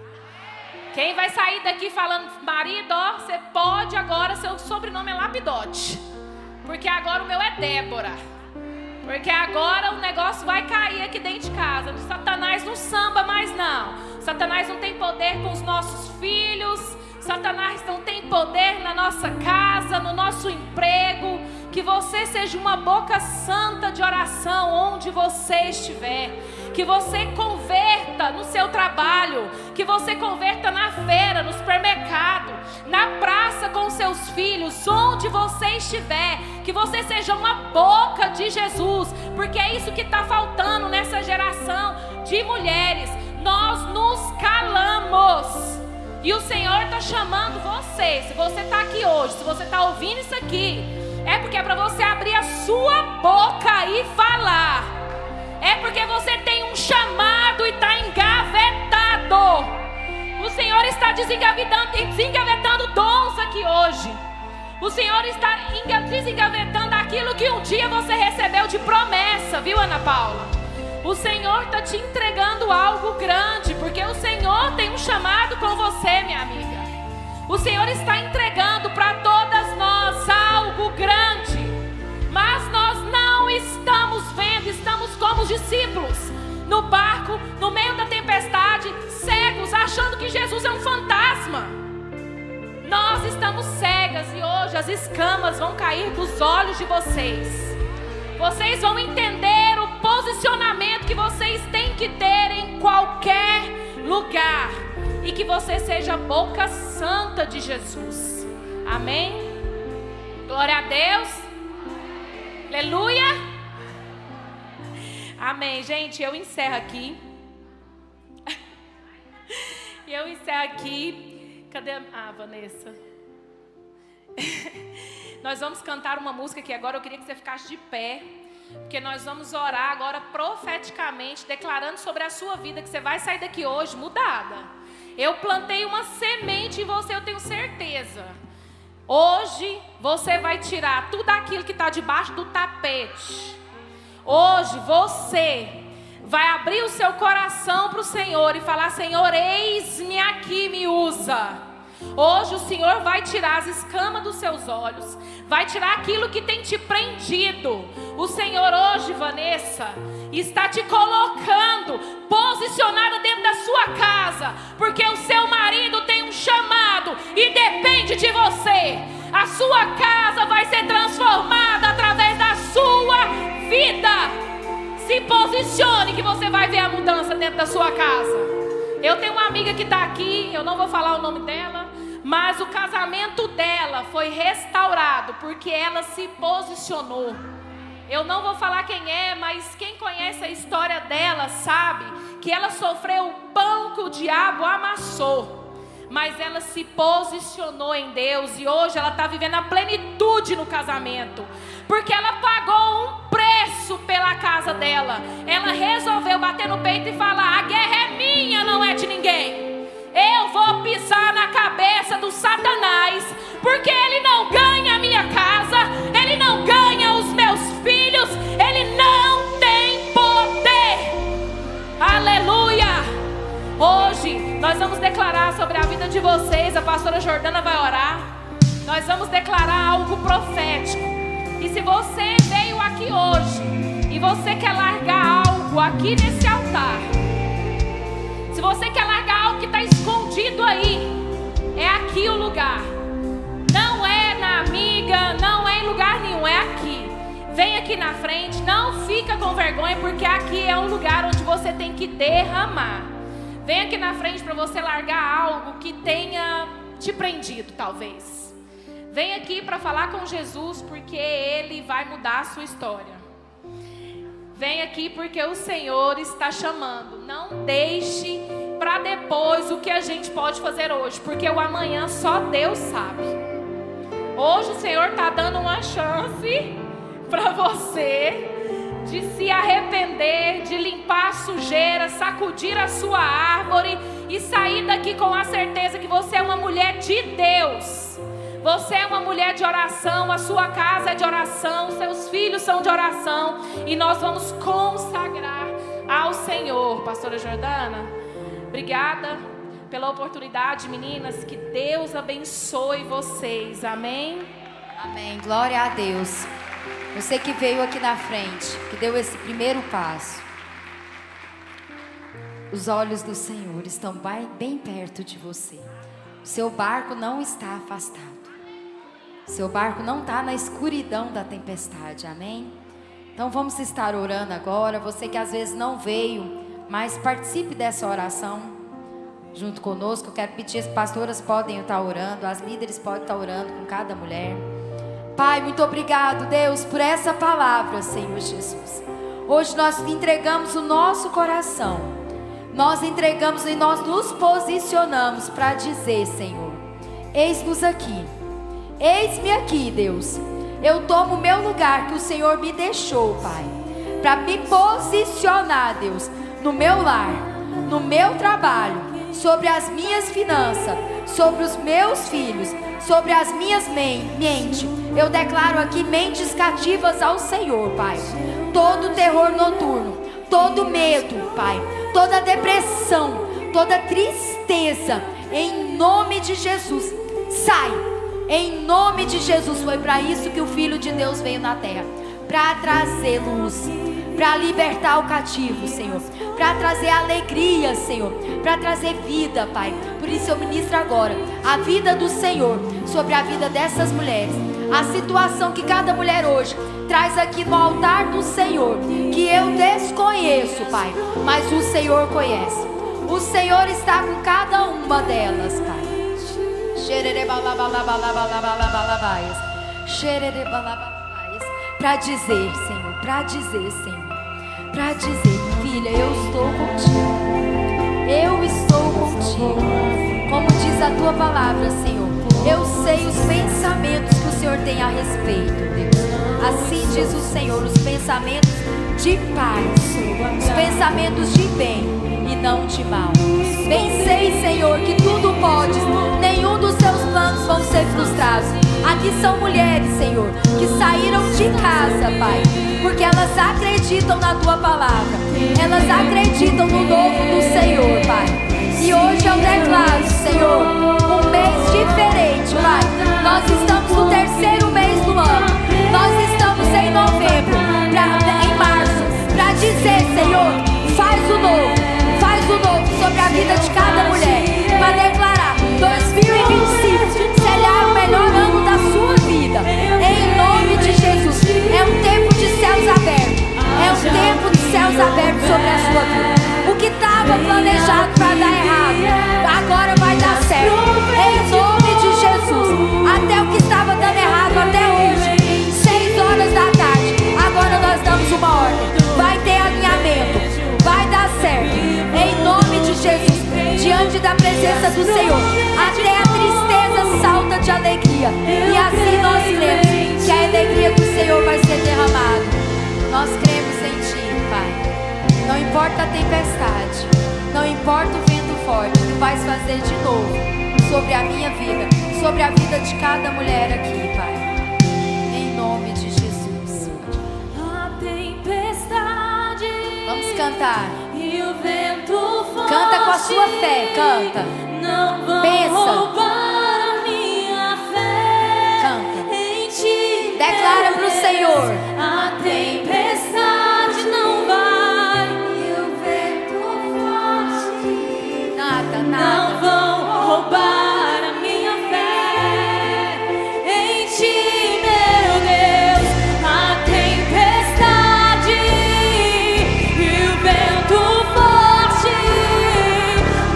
Quem vai sair daqui falando, marido, ó, você pode agora, seu sobrenome é Lapidote. Porque agora o meu é Débora. Porque agora o negócio vai cair aqui dentro de casa. O Satanás não samba mais não. O Satanás não tem poder com os nossos filhos. O Satanás não tem poder na nossa casa, no nosso emprego. Que você seja uma boca santa de oração onde você estiver. Que você converta no seu trabalho. Que você converta na feira, no supermercado, na praça com seus filhos, onde você estiver. Que você seja uma boca de Jesus. Porque é isso que está faltando nessa geração de mulheres. Nós nos calamos. E o Senhor está chamando você. Se você está aqui hoje, se você está ouvindo isso aqui, é porque é para você abrir a sua boca e falar. É porque você tem um chamado e está engavetado. O Senhor está desengavetando dons aqui hoje. O Senhor está desengavetando aquilo que um dia você recebeu de promessa, viu, Ana Paula? O Senhor está te entregando algo grande, porque o Senhor tem um chamado com você, minha amiga. O Senhor está entregando para todas nós algo grande, mas nós não estamos vendo, estamos como os discípulos no barco como cegas e hoje as escamas vão cair dos olhos de vocês. Vocês vão entender o posicionamento que vocês têm que ter em qualquer lugar. E que você seja a boca santa de Jesus. Amém? Glória a Deus. Aleluia. Amém. Gente, eu encerro aqui. E eu encerro aqui. Cadê a Vanessa? Nós vamos cantar uma música que agora eu queria que você ficasse de pé. Porque nós vamos orar agora profeticamente, declarando sobre a sua vida que você vai sair daqui hoje mudada. Eu plantei uma semente em você, eu tenho certeza. Hoje você vai tirar tudo aquilo que está debaixo do tapete. Hoje você vai abrir o seu coração para o Senhor e falar: Senhor, eis-me aqui, me usa. Hoje o Senhor vai tirar as escamas dos seus olhos, vai tirar aquilo que tem te prendido. O Senhor hoje, Vanessa, está te colocando posicionada dentro da sua casa, porque o seu marido tem um chamado e depende de você. A sua casa vai ser transformada através da sua vida. Se posicione que você vai ver a mudança dentro da sua casa. Eu tenho uma amiga que está aqui, eu não vou falar o nome dela, mas o casamento dela foi restaurado porque ela se posicionou. Eu não vou falar quem é, mas quem conhece a história dela sabe que ela sofreu o pão que o diabo amassou. Mas ela se posicionou em Deus e hoje ela está vivendo a plenitude no casamento. Porque ela pagou um preço pela casa dela. Ela resolveu bater no peito e falar: a guerra é minha, não é de ninguém. Eu vou pisar na cabeça do Satanás, porque ele não ganha a minha casa, ele não ganha os meus filhos, ele não tem poder. Aleluia! Hoje nós vamos declarar sobre a vida de vocês. A pastora Jordana vai orar. Nós vamos declarar algo profético. E se você veio aqui hoje e você quer largar algo aqui nesse altar, se você quer largar algo que está escondido aí, é aqui o lugar. Não é na amiga, não é em lugar nenhum, é aqui. Vem aqui na frente, não fica com vergonha, porque aqui é um lugar onde você tem que derramar. Vem aqui na frente para você largar algo que tenha te prendido, talvez. Vem aqui para falar com Jesus, porque Ele vai mudar a sua história. Vem aqui porque o Senhor está chamando. Não deixe para depois o que a gente pode fazer hoje, porque o amanhã só Deus sabe. Hoje o Senhor está dando uma chance para você de se arrepender, de limpar a sujeira, sacudir a sua árvore e sair daqui com a certeza que você é uma mulher de Deus. Você é uma mulher de oração, a sua casa é de oração, seus filhos são de oração, e nós vamos consagrar ao Senhor. Pastora Jordana, obrigada pela oportunidade, meninas, que Deus abençoe vocês, amém? Amém, glória a Deus. Você que veio aqui na frente, que deu esse primeiro passo, os olhos do Senhor estão bem perto de você. O seu barco não está afastado. Seu barco não está na escuridão da tempestade, amém? Então vamos estar orando agora. Você que às vezes não veio, mas participe dessa oração junto conosco. Eu quero pedir, as pastoras podem estar orando, as líderes podem estar orando com cada mulher. Pai, muito obrigado, Deus, por essa palavra, Senhor Jesus. Hoje nós entregamos o nosso coração. Nós entregamos e nós nos posicionamos para dizer, Senhor, eis-nos aqui. Eis-me aqui, Deus. Eu tomo o meu lugar que o Senhor me deixou, Pai, para me posicionar, Deus, no meu lar, no meu trabalho, sobre as minhas finanças, sobre os meus filhos, sobre as minhas mentes. Eu declaro aqui mentes cativas ao Senhor, Pai. Todo terror noturno, todo medo, Pai, toda depressão, toda tristeza, em nome de Jesus, sai. Em nome de Jesus, foi para isso que o Filho de Deus veio na terra, para trazer luz, para libertar o cativo, Senhor, para trazer alegria, Senhor, para trazer vida, Pai. Por isso eu ministro agora a vida do Senhor sobre a vida dessas mulheres. A situação que cada mulher hoje traz aqui no altar do Senhor, que eu desconheço, Pai, mas o Senhor conhece. O Senhor está com cada uma delas, Pai. Para dizer, Senhor, para dizer, Senhor, para dizer, filha, eu estou contigo. Eu estou contigo. Como diz a tua palavra, Senhor, eu sei os pensamentos que o Senhor tem a respeito, Deus. Assim diz o Senhor, os pensamentos de paz, os pensamentos de bem e não de mal. Bem sei, Senhor, que tudo podes, nenhum dos teus planos vão ser frustrados. Aqui são mulheres, Senhor, que saíram de casa, Pai, porque elas acreditam na tua palavra, elas acreditam no novo do Senhor, Pai. E hoje eu declaro, Senhor, um mês diferente, Pai. Nós estamos no terceiro mês do ano, nós estamos em novembro, em março, para dizer, Senhor, faz o novo sobre a vida de cada mulher, para declarar 2025 será o melhor ano da sua vida, em nome de Jesus. É um tempo de céus abertos, é um tempo de céus abertos sobre a sua vida. O que estava planejado para dar errado, agora vai dar certo, em nome de Jesus. Até o que estava dando errado até hoje, 6 horas da tarde, agora nós damos uma ordem, vai ter alinhamento, vai dar certo, em nome de Jesus. Diante da presença do Senhor, até a tristeza salta de alegria, e assim nós cremos que a alegria do Senhor vai ser derramada. Nós cremos em Ti, Pai. Não importa a tempestade, não importa o vento forte, Tu vais fazer de novo sobre a minha vida, sobre a vida de cada mulher aqui, Pai, em nome de Jesus. A tempestade, vamos cantar. E o vento forte, canta com a sua fé, canta. Não vão pensa, roubar a minha fé. Canta. Em Ti, declara pro Senhor. A tempestade não vai. E o vento forte, nada. Não vão roubar a minha fé. Em Ti, meu Deus. A tempestade e o vento forte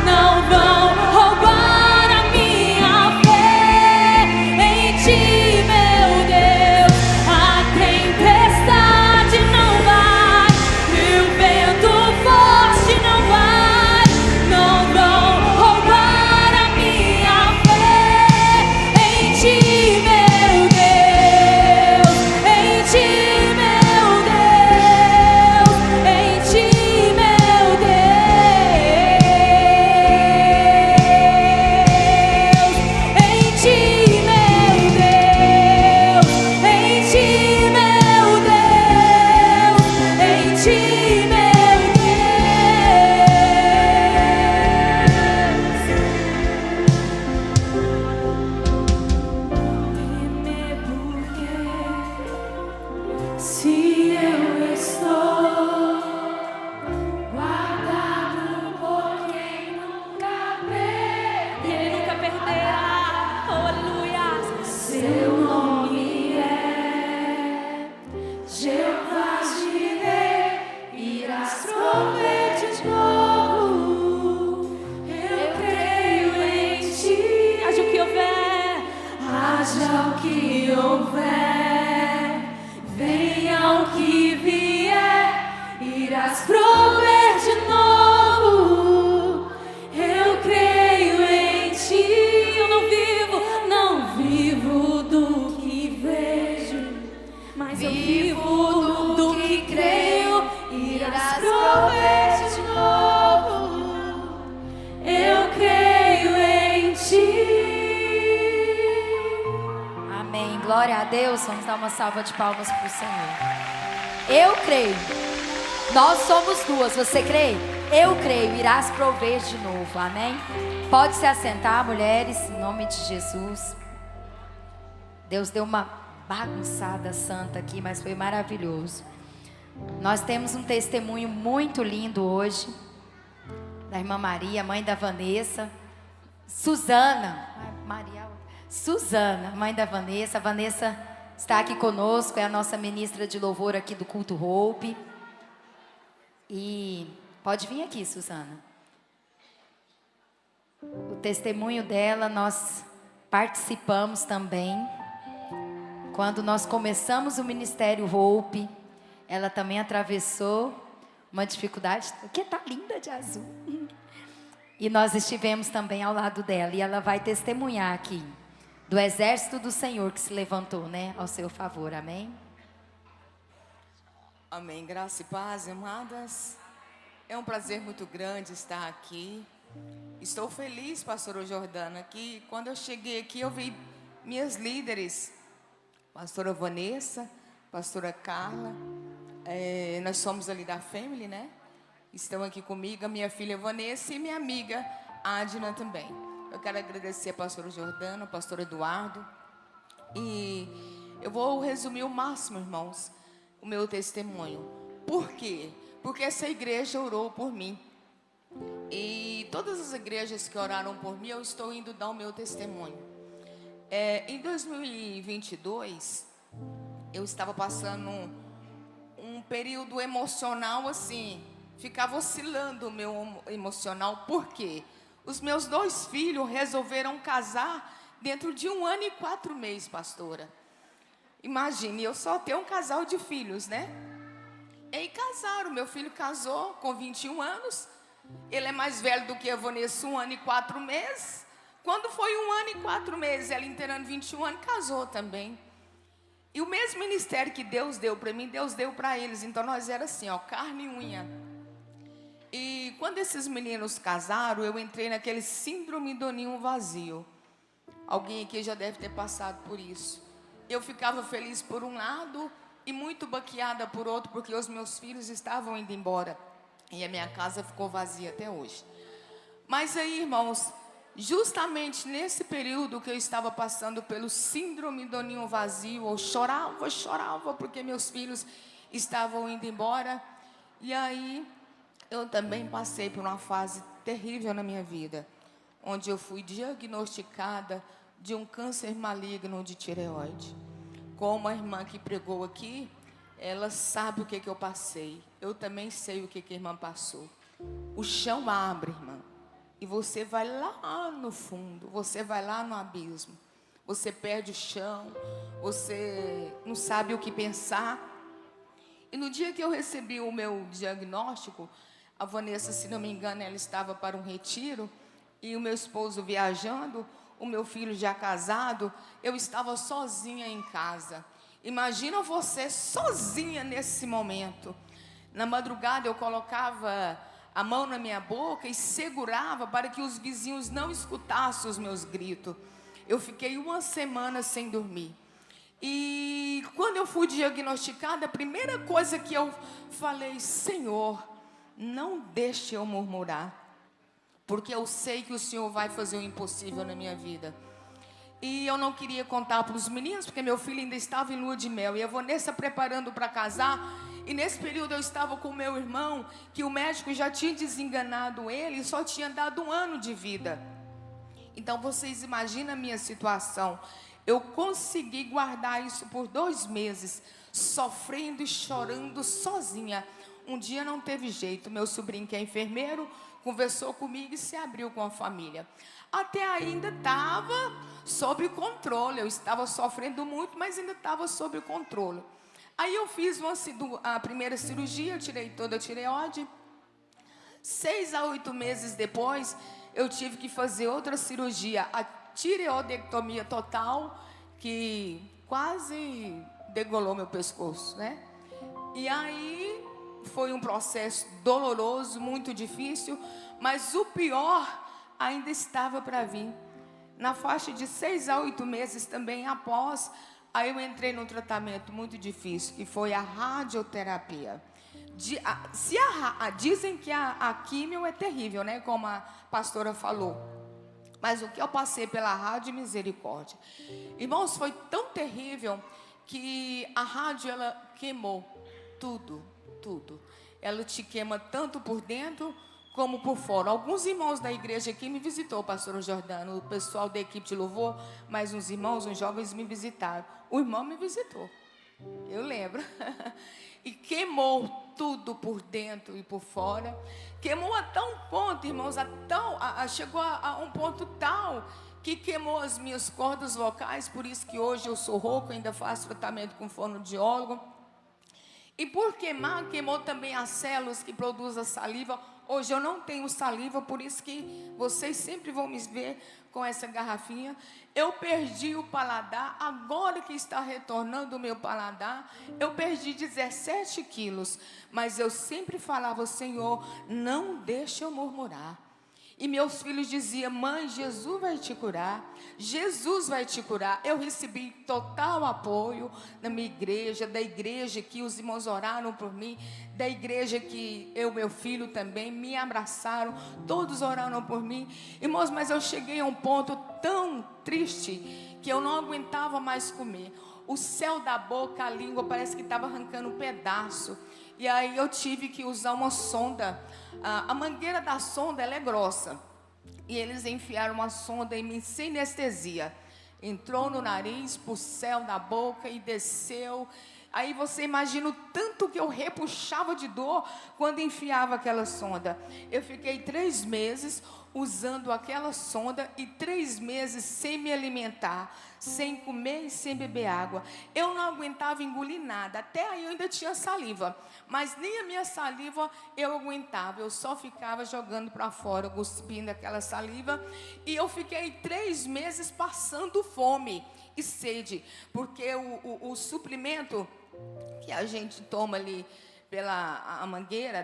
não vão roubar a minha fé. Em Ti, meu Deus. A tempestade não vai e o vento forte não vai. Não vão roubar a minha fé. Em Ti, meu Deus. Em Ti, meu Deus. Em Ti, meu Deus. Em Ti, meu Deus. Em Ti, meu Deus. Em Ti, meu Deus. Temer porque se eu estou guardado por quem nunca perdeu. E Ele nunca perderá. Oh, aleluia. Seu nome é Jeová Jireh, irás prover de novo. Eu creio em Ti. Haja o que houver, Haja o que houver, venha o que vier, irás prover de novo. Eu creio em Ti. Eu não vivo do que vejo, mas eu vivo do que creio. Irás prover de novo. Eu creio em Ti. Amém. Glória a Deus. Vamos dar uma salva de palmas para o Senhor. Eu creio. Nós somos duas. Você crê? Eu creio. Irás prover de novo. Amém. Pode se assentar, mulheres, em nome de Jesus. Deus deu uma bagunçada santa aqui, mas foi maravilhoso. Nós temos um testemunho muito lindo hoje, da irmã Maria, mãe da Vanessa. Suzana, mãe da Vanessa. A Vanessa está aqui conosco, é a nossa ministra de louvor aqui do Culto Hope. E pode vir aqui, Suzana. O testemunho dela, nós participamos também. Quando nós começamos o Ministério Hope, ela também atravessou uma dificuldade, que tá linda de azul. E nós estivemos também ao lado dela, e ela vai testemunhar aqui do exército do Senhor que se levantou, né, ao seu favor. Amém? Amém. Graça e paz, amadas. É um prazer muito grande estar aqui. Estou feliz, pastora Jordana, que quando eu cheguei aqui eu vi minhas líderes, pastora Vanessa, pastora Carla, nós somos ali da Family, né? Estão aqui comigo a minha filha Vanessa e minha amiga Adna também. Eu quero agradecer a pastora Jordana, ao pastor Eduardo. E eu vou resumir o máximo, irmãos, o meu testemunho. Por quê? Porque essa igreja orou por mim. E todas as igrejas que oraram por mim, eu estou indo dar o meu testemunho. Em 2022, eu estava passando um período emocional assim, ficava oscilando o meu emocional. Por quê? Os meus 2 filhos resolveram casar dentro de 1 ano e 4 meses, pastora. Imagine, eu só tenho um casal de filhos, né? E casaram, meu filho casou com 21 anos. Ele é mais velho do que a Vanessa, 1 ano e 4 meses. Quando foi 1 ano e 4 meses, ela inteirando 21 anos, casou também. E o mesmo ministério que Deus deu para mim, Deus deu para eles. Então nós era assim, ó, carne e unha. E quando esses meninos casaram, eu entrei naquele síndrome do ninho vazio. Alguém aqui já deve ter passado por isso. Eu ficava feliz por um lado e muito baqueada por outro, porque os meus filhos estavam indo embora. E a minha casa ficou vazia até hoje. Mas aí, irmãos, justamente nesse período que eu estava passando pelo síndrome do ninho vazio, eu chorava, porque meus filhos estavam indo embora. E aí, eu também passei por uma fase terrível na minha vida, onde eu fui diagnosticada de um câncer maligno de tireoide. Como a irmã que pregou aqui, ela sabe o que eu passei. Eu também sei o que a irmã passou. O chão abre, irmã, e você vai lá no fundo, você vai lá no abismo. Você perde o chão, você não sabe o que pensar. E no dia que eu recebi o meu diagnóstico, a Vanessa, se não me engano, ela estava para um retiro, e o meu esposo viajando, o meu filho já casado, eu estava sozinha em casa. Imagina você sozinha nesse momento. Na madrugada eu colocava a mão na minha boca e segurava para que os vizinhos não escutassem os meus gritos. Eu fiquei 1 semana sem dormir. E quando eu fui diagnosticada, a primeira coisa que eu falei: Senhor, não deixe eu murmurar, porque eu sei que o Senhor vai fazer o impossível na minha vida. E eu não queria contar para os meninos, porque meu filho ainda estava em lua de mel, e a Vanessa preparando para casar. E nesse período eu estava com o meu irmão, que o médico já tinha desenganado ele e só tinha dado 1 ano de vida. Então vocês imaginam a minha situação. Eu consegui guardar isso por 2 meses, sofrendo e chorando sozinha. Um dia não teve jeito, meu sobrinho, que é enfermeiro, conversou comigo e se abriu com a família. Até ainda estava sob controle, eu estava sofrendo muito, mas ainda estava sob controle. Aí eu fiz a primeira cirurgia, eu tirei toda a tireoide. 6 a 8 meses depois, eu tive que fazer outra cirurgia, a tireoidectomia total, que quase degolou meu pescoço, né? E aí foi um processo doloroso, muito difícil, mas o pior ainda estava para vir. Na faixa de 6 a 8 meses também após, aí eu entrei num tratamento muito difícil, que foi a radioterapia. Dizem que a químio é terrível, né? Como a pastora falou. Mas o que eu passei pela rádio, misericórdia. Irmãos, foi tão terrível que a rádio, ela queimou tudo. tudo. Ela te queima tanto por dentro como por fora. Alguns irmãos da igreja aqui me visitou, pastor Jordano, o pessoal da equipe de louvor, mais uns irmãos, uns jovens me visitaram. O irmão me visitou, eu lembro. E queimou tudo por dentro e por fora. Queimou a tal ponto, irmãos, chegou a um ponto tal que queimou as minhas cordas vocais. Por isso que hoje eu sou rouco, ainda faço tratamento com fonoaudiólogo. E por queimar, queimou também as células que produzem a saliva. Hoje eu não tenho saliva, por isso que vocês sempre vão me ver com essa garrafinha. Eu perdi o paladar, agora que está retornando o meu paladar, eu perdi 17 quilos. Mas eu sempre falava, Senhor, não deixa eu murmurar. E meus filhos diziam, mãe, Jesus vai te curar, Jesus vai te curar. Eu recebi total apoio na minha igreja, da igreja que os irmãos oraram por mim, da igreja que meu filho também, me abraçaram, todos oraram por mim. Irmãos, mas eu cheguei a um ponto tão triste que eu não aguentava mais comer. O céu da boca, a língua parece que estava arrancando um pedaço. E aí eu tive que usar uma sonda. A mangueira da sonda, ela é grossa. E eles enfiaram uma sonda em mim sem anestesia. Entrou no nariz, pro céu da boca e desceu. Aí você imagina o tanto que eu repuxava de dor quando enfiava aquela sonda. Eu fiquei 3 meses usando aquela sonda e 3 meses sem me alimentar, sem comer e sem beber água. Eu não aguentava engolir nada. Até aí eu ainda tinha saliva, mas nem a minha saliva eu aguentava. Eu só ficava jogando para fora, cuspindo aquela saliva. E eu fiquei 3 meses passando fome e sede, porque o suplemento que a gente toma ali pela mangueira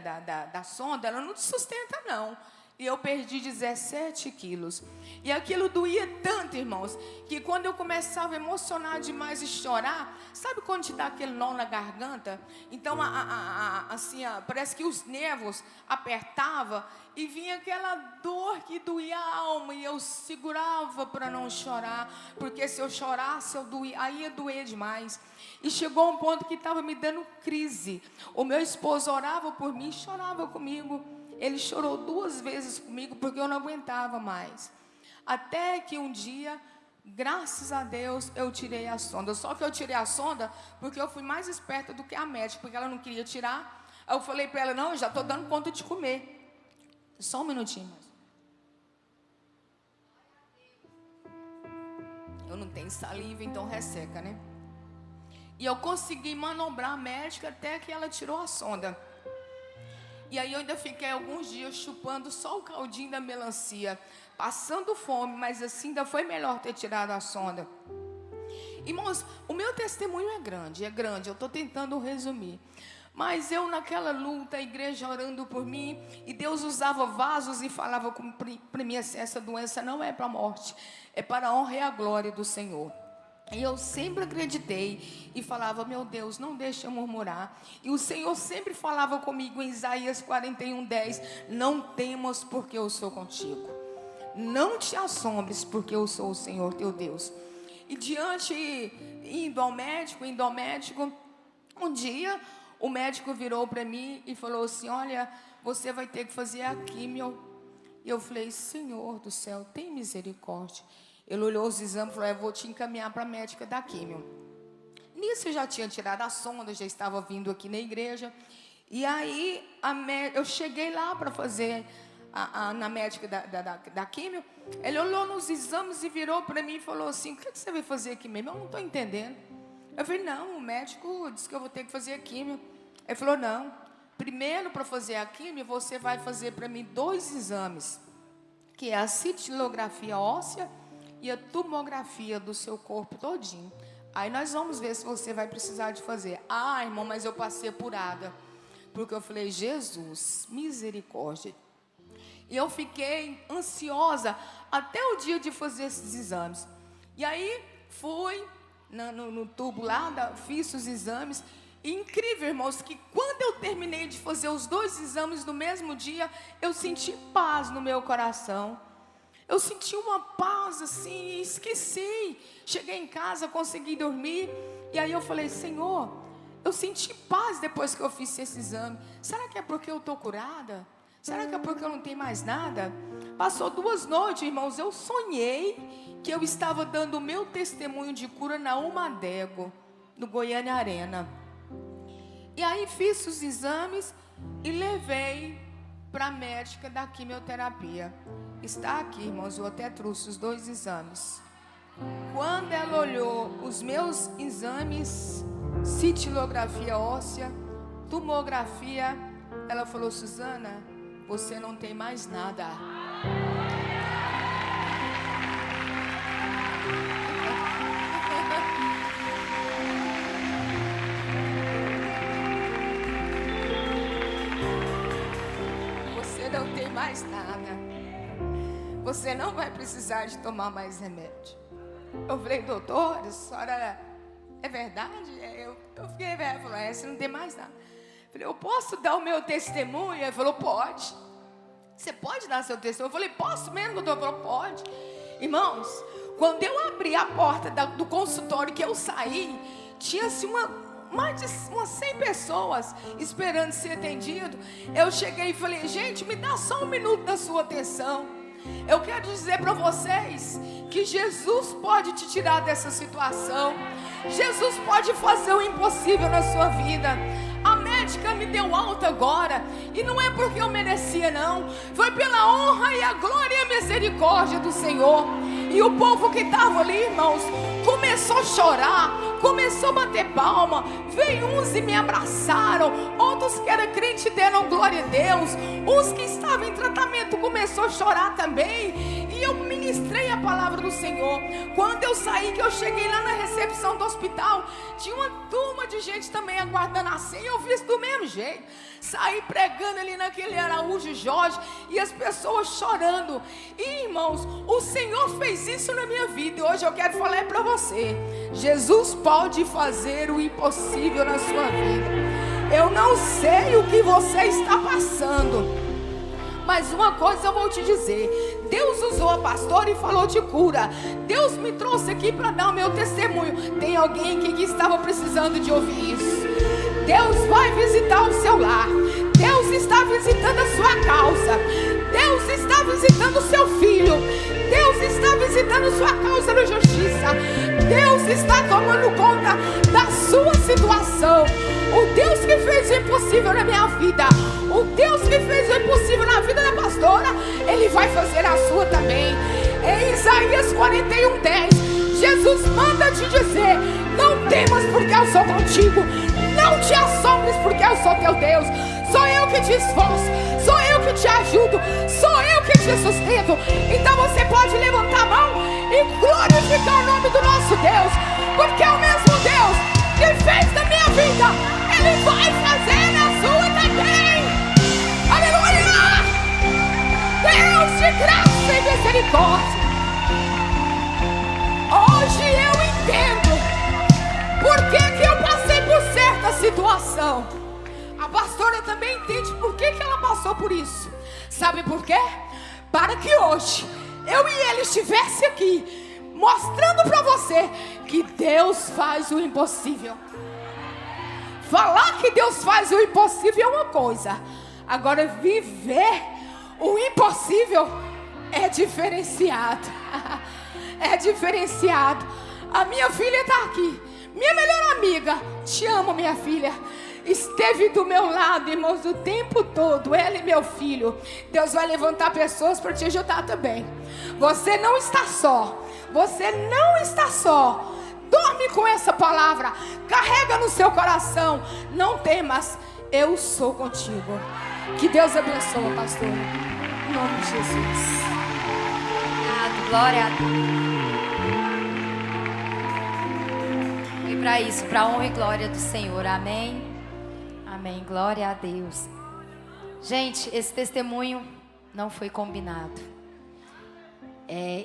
da sonda, ela não te sustenta não. E eu perdi 17 quilos. E aquilo doía tanto, irmãos, que quando eu começava a emocionar demais e chorar, sabe quando te dá aquele nó na garganta? Então, parece que os nervos apertavam e vinha aquela dor que doía a alma. E eu segurava para não chorar, porque se eu chorasse, aí ia doer demais. E chegou um ponto que estava me dando crise. O meu esposo orava por mim e chorava comigo. Ele chorou 2 vezes comigo porque eu não aguentava mais. Até que um dia, graças a Deus, eu tirei a sonda. Só que eu tirei a sonda porque eu fui mais esperta do que a médica, porque ela não queria tirar. Aí eu falei para ela, não, eu já estou dando conta de comer. Só um minutinho. Eu não tenho saliva, então resseca, né? E eu consegui manobrar a médica até que ela tirou a sonda. E aí eu ainda fiquei alguns dias chupando só o caldinho da melancia, passando fome, mas assim ainda foi melhor ter tirado a sonda. Irmãos, o meu testemunho é grande, eu estou tentando resumir. Mas eu naquela luta, a igreja orando por mim, e Deus usava vasos e falava para mim assim, essa doença não é para a morte, é para a honra e a glória do Senhor. E eu sempre acreditei e falava, meu Deus, não deixa eu murmurar. E o Senhor sempre falava comigo em Isaías 41:10, não temas porque eu sou contigo. Não te assombres porque eu sou o Senhor teu Deus. E indo ao médico, um dia o médico virou para mim e falou assim, olha, você vai ter que fazer a químio. E eu falei, Senhor do céu, tem misericórdia. Ele olhou os exames e falou, eu vou te encaminhar para a médica da químio. Nisso eu já tinha tirado a sonda, já estava vindo aqui na igreja. E aí eu cheguei lá para fazer na médica da químio. Ele olhou nos exames e virou para mim e falou assim, o que você vai fazer aqui mesmo? Eu não estou entendendo. Eu falei, não, o médico disse que eu vou ter que fazer a químio. Ele falou, não, primeiro para fazer a químio, você vai fazer para mim 2 exames, que é a cintilografia óssea e a tomografia do seu corpo todinho. Aí nós vamos ver se você vai precisar de fazer. Ah, irmão, mas eu passei apurada, porque eu falei, Jesus, misericórdia. E eu fiquei ansiosa até o dia de fazer esses exames. E aí fui no tubo lá, fiz os exames. E incrível, irmãos, que quando eu terminei de fazer os 2 exames no mesmo dia, eu senti paz no meu coração. Eu senti uma paz assim, esqueci. Cheguei em casa, consegui dormir. E aí eu falei, Senhor, eu senti paz depois que eu fiz esse exame. Será que é porque eu estou curada? Será que é porque eu não tenho mais nada? Passou 2 noites, irmãos, eu sonhei que eu estava dando o meu testemunho de cura na Umadego, no Goiânia Arena. E aí fiz os exames e levei para a médica da quimioterapia. Está aqui, irmãos, eu até trouxe os 2 exames. Quando ela olhou os meus exames, cintilografia óssea, tomografia, ela falou: Suzana, você não tem mais nada. Você não tem mais nada. Você não vai precisar de tomar mais remédio. Eu falei: doutor, a senhora, é verdade? Eu fiquei velha. Falou: você não tem mais nada. Eu falei: eu posso dar o meu testemunho? Ele falou: pode. Você pode dar seu testemunho? Eu falei: posso mesmo, doutor? Ele falou: pode. Irmãos, quando eu abri a porta do consultório, que eu saí, tinha-se mais de umas 100 pessoas esperando ser atendido. Eu cheguei e falei: gente, me dá só 1 minuto da sua atenção. Eu quero dizer para vocês que Jesus pode te tirar dessa situação. Jesus pode fazer o impossível na sua vida. A médica me deu alta agora, e não é porque eu merecia, não. Foi pela honra e a glória e a misericórdia do Senhor. E o povo que estava ali, irmãos, começou a chorar, começou a bater palma. Veio uns e me abraçaram, outros que eram crentes deram glória a Deus. Uns que estavam em tratamento começou a chorar também. E eu ministrei a palavra do Senhor. Quando eu saí, que eu cheguei lá na recepção do hospital, tinha uma turma de gente também aguardando a senha. Eu fiz do mesmo jeito. Saí pregando ali naquele Araújo Jorge, e as pessoas chorando. E, irmãos, o Senhor fez isso na minha vida. E hoje eu quero falar para você: Jesus pode fazer o impossível na sua vida. Eu não sei o que você está passando, mas uma coisa eu vou te dizer: Deus usou a pastora e falou de cura. Deus me trouxe aqui para dar o meu testemunho. Tem alguém aqui que estava precisando de ouvir isso. Deus vai visitar o seu lar. Deus está visitando a sua causa. Deus está visitando o seu filho. Deus está visitando sua causa na justiça. Deus está tomando conta da sua situação. O Deus que fez o impossível na minha vida, o Deus que fez o impossível na vida da pastora, Ele vai fazer a sua também. Em Isaías 41:10, Jesus manda te dizer: não temas, porque eu sou contigo. Não te assombres, porque eu sou teu Deus. Sou eu que te esforço, sou eu que te ajudo, sou eu que te sustento. Então você pode levantar a mão e glorificar o nome do nosso Deus, porque é o mesmo Deus que fez na minha vida, Ele vai fazer na sua também. Aleluia! Deus de graça e misericórdia. Hoje eu entendo por que eu passei por certa situação. A pastora também entende por que ela passou por isso. Sabe por quê? Para que hoje eu e ele estivesse aqui mostrando para você que Deus faz o impossível. Falar que Deus faz o impossível é uma coisa, agora viver o impossível é diferenciado. É diferenciado. A minha filha está aqui, minha melhor amiga. Te amo, minha filha. Esteve do meu lado, irmãos, o tempo todo, ela e meu filho. Deus vai levantar pessoas para te ajudar também. Você não está só. Você não está só. Dorme com essa palavra. Carrega no seu coração. Não temas, eu sou contigo. Que Deus abençoe, pastor. Em nome de Jesus. Glória a Deus. Foi para isso, para a honra e glória do Senhor. Amém. Amém, glória a Deus. Gente, esse testemunho não foi combinado.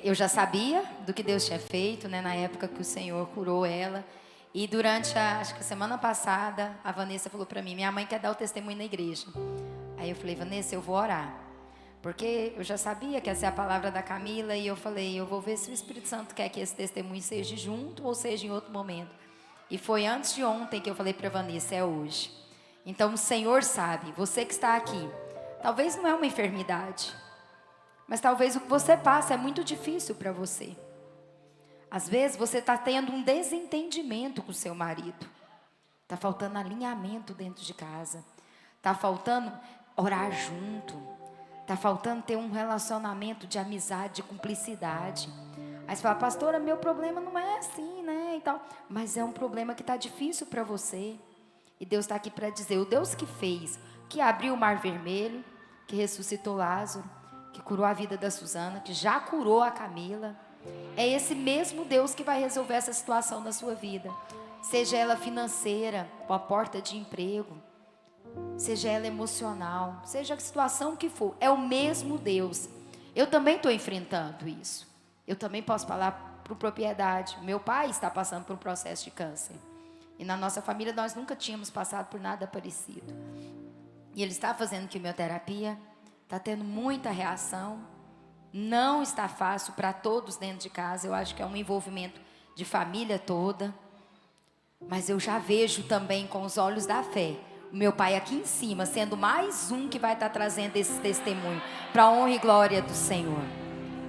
Eu já sabia do que Deus tinha feito, né, na época que o Senhor curou ela. E durante acho que a semana passada, a Vanessa falou para mim: minha mãe quer dar o testemunho na igreja. Aí eu falei: Vanessa, eu vou orar. Porque eu já sabia que essa é a palavra da Camila. E eu falei: eu vou ver se o Espírito Santo quer que esse testemunho seja junto ou seja em outro momento. E foi antes de ontem que eu falei para Vanessa, é hoje. Então o Senhor sabe, você que está aqui, talvez não é uma enfermidade, mas talvez o que você passa é muito difícil para você. Às vezes você está tendo um desentendimento com o seu marido. Está faltando alinhamento dentro de casa. Está faltando orar junto. Está faltando ter um relacionamento de amizade, de cumplicidade. Aí você fala, pastora, meu problema não é assim, né? E tal. Mas é um problema que está difícil para você. E Deus está aqui para dizer, o Deus que fez, que abriu o mar vermelho, que ressuscitou Lázaro, que curou a vida da Suzana, que já curou a Camila. É esse mesmo Deus que vai resolver essa situação na sua vida. Seja ela financeira, com a porta de emprego, seja ela emocional, seja a situação que for, é o mesmo Deus. Eu também estou enfrentando isso. Eu também posso falar por propriedade. Meu pai está passando por um processo de câncer. E na nossa família nós nunca tínhamos passado por nada parecido. E ele está fazendo quimioterapia, está tendo muita reação. Não está fácil para todos dentro de casa. Eu acho que é um envolvimento de família toda. Mas eu já vejo também com os olhos da fé o meu pai aqui em cima, sendo mais um que vai estar trazendo esse testemunho para a honra e glória do Senhor.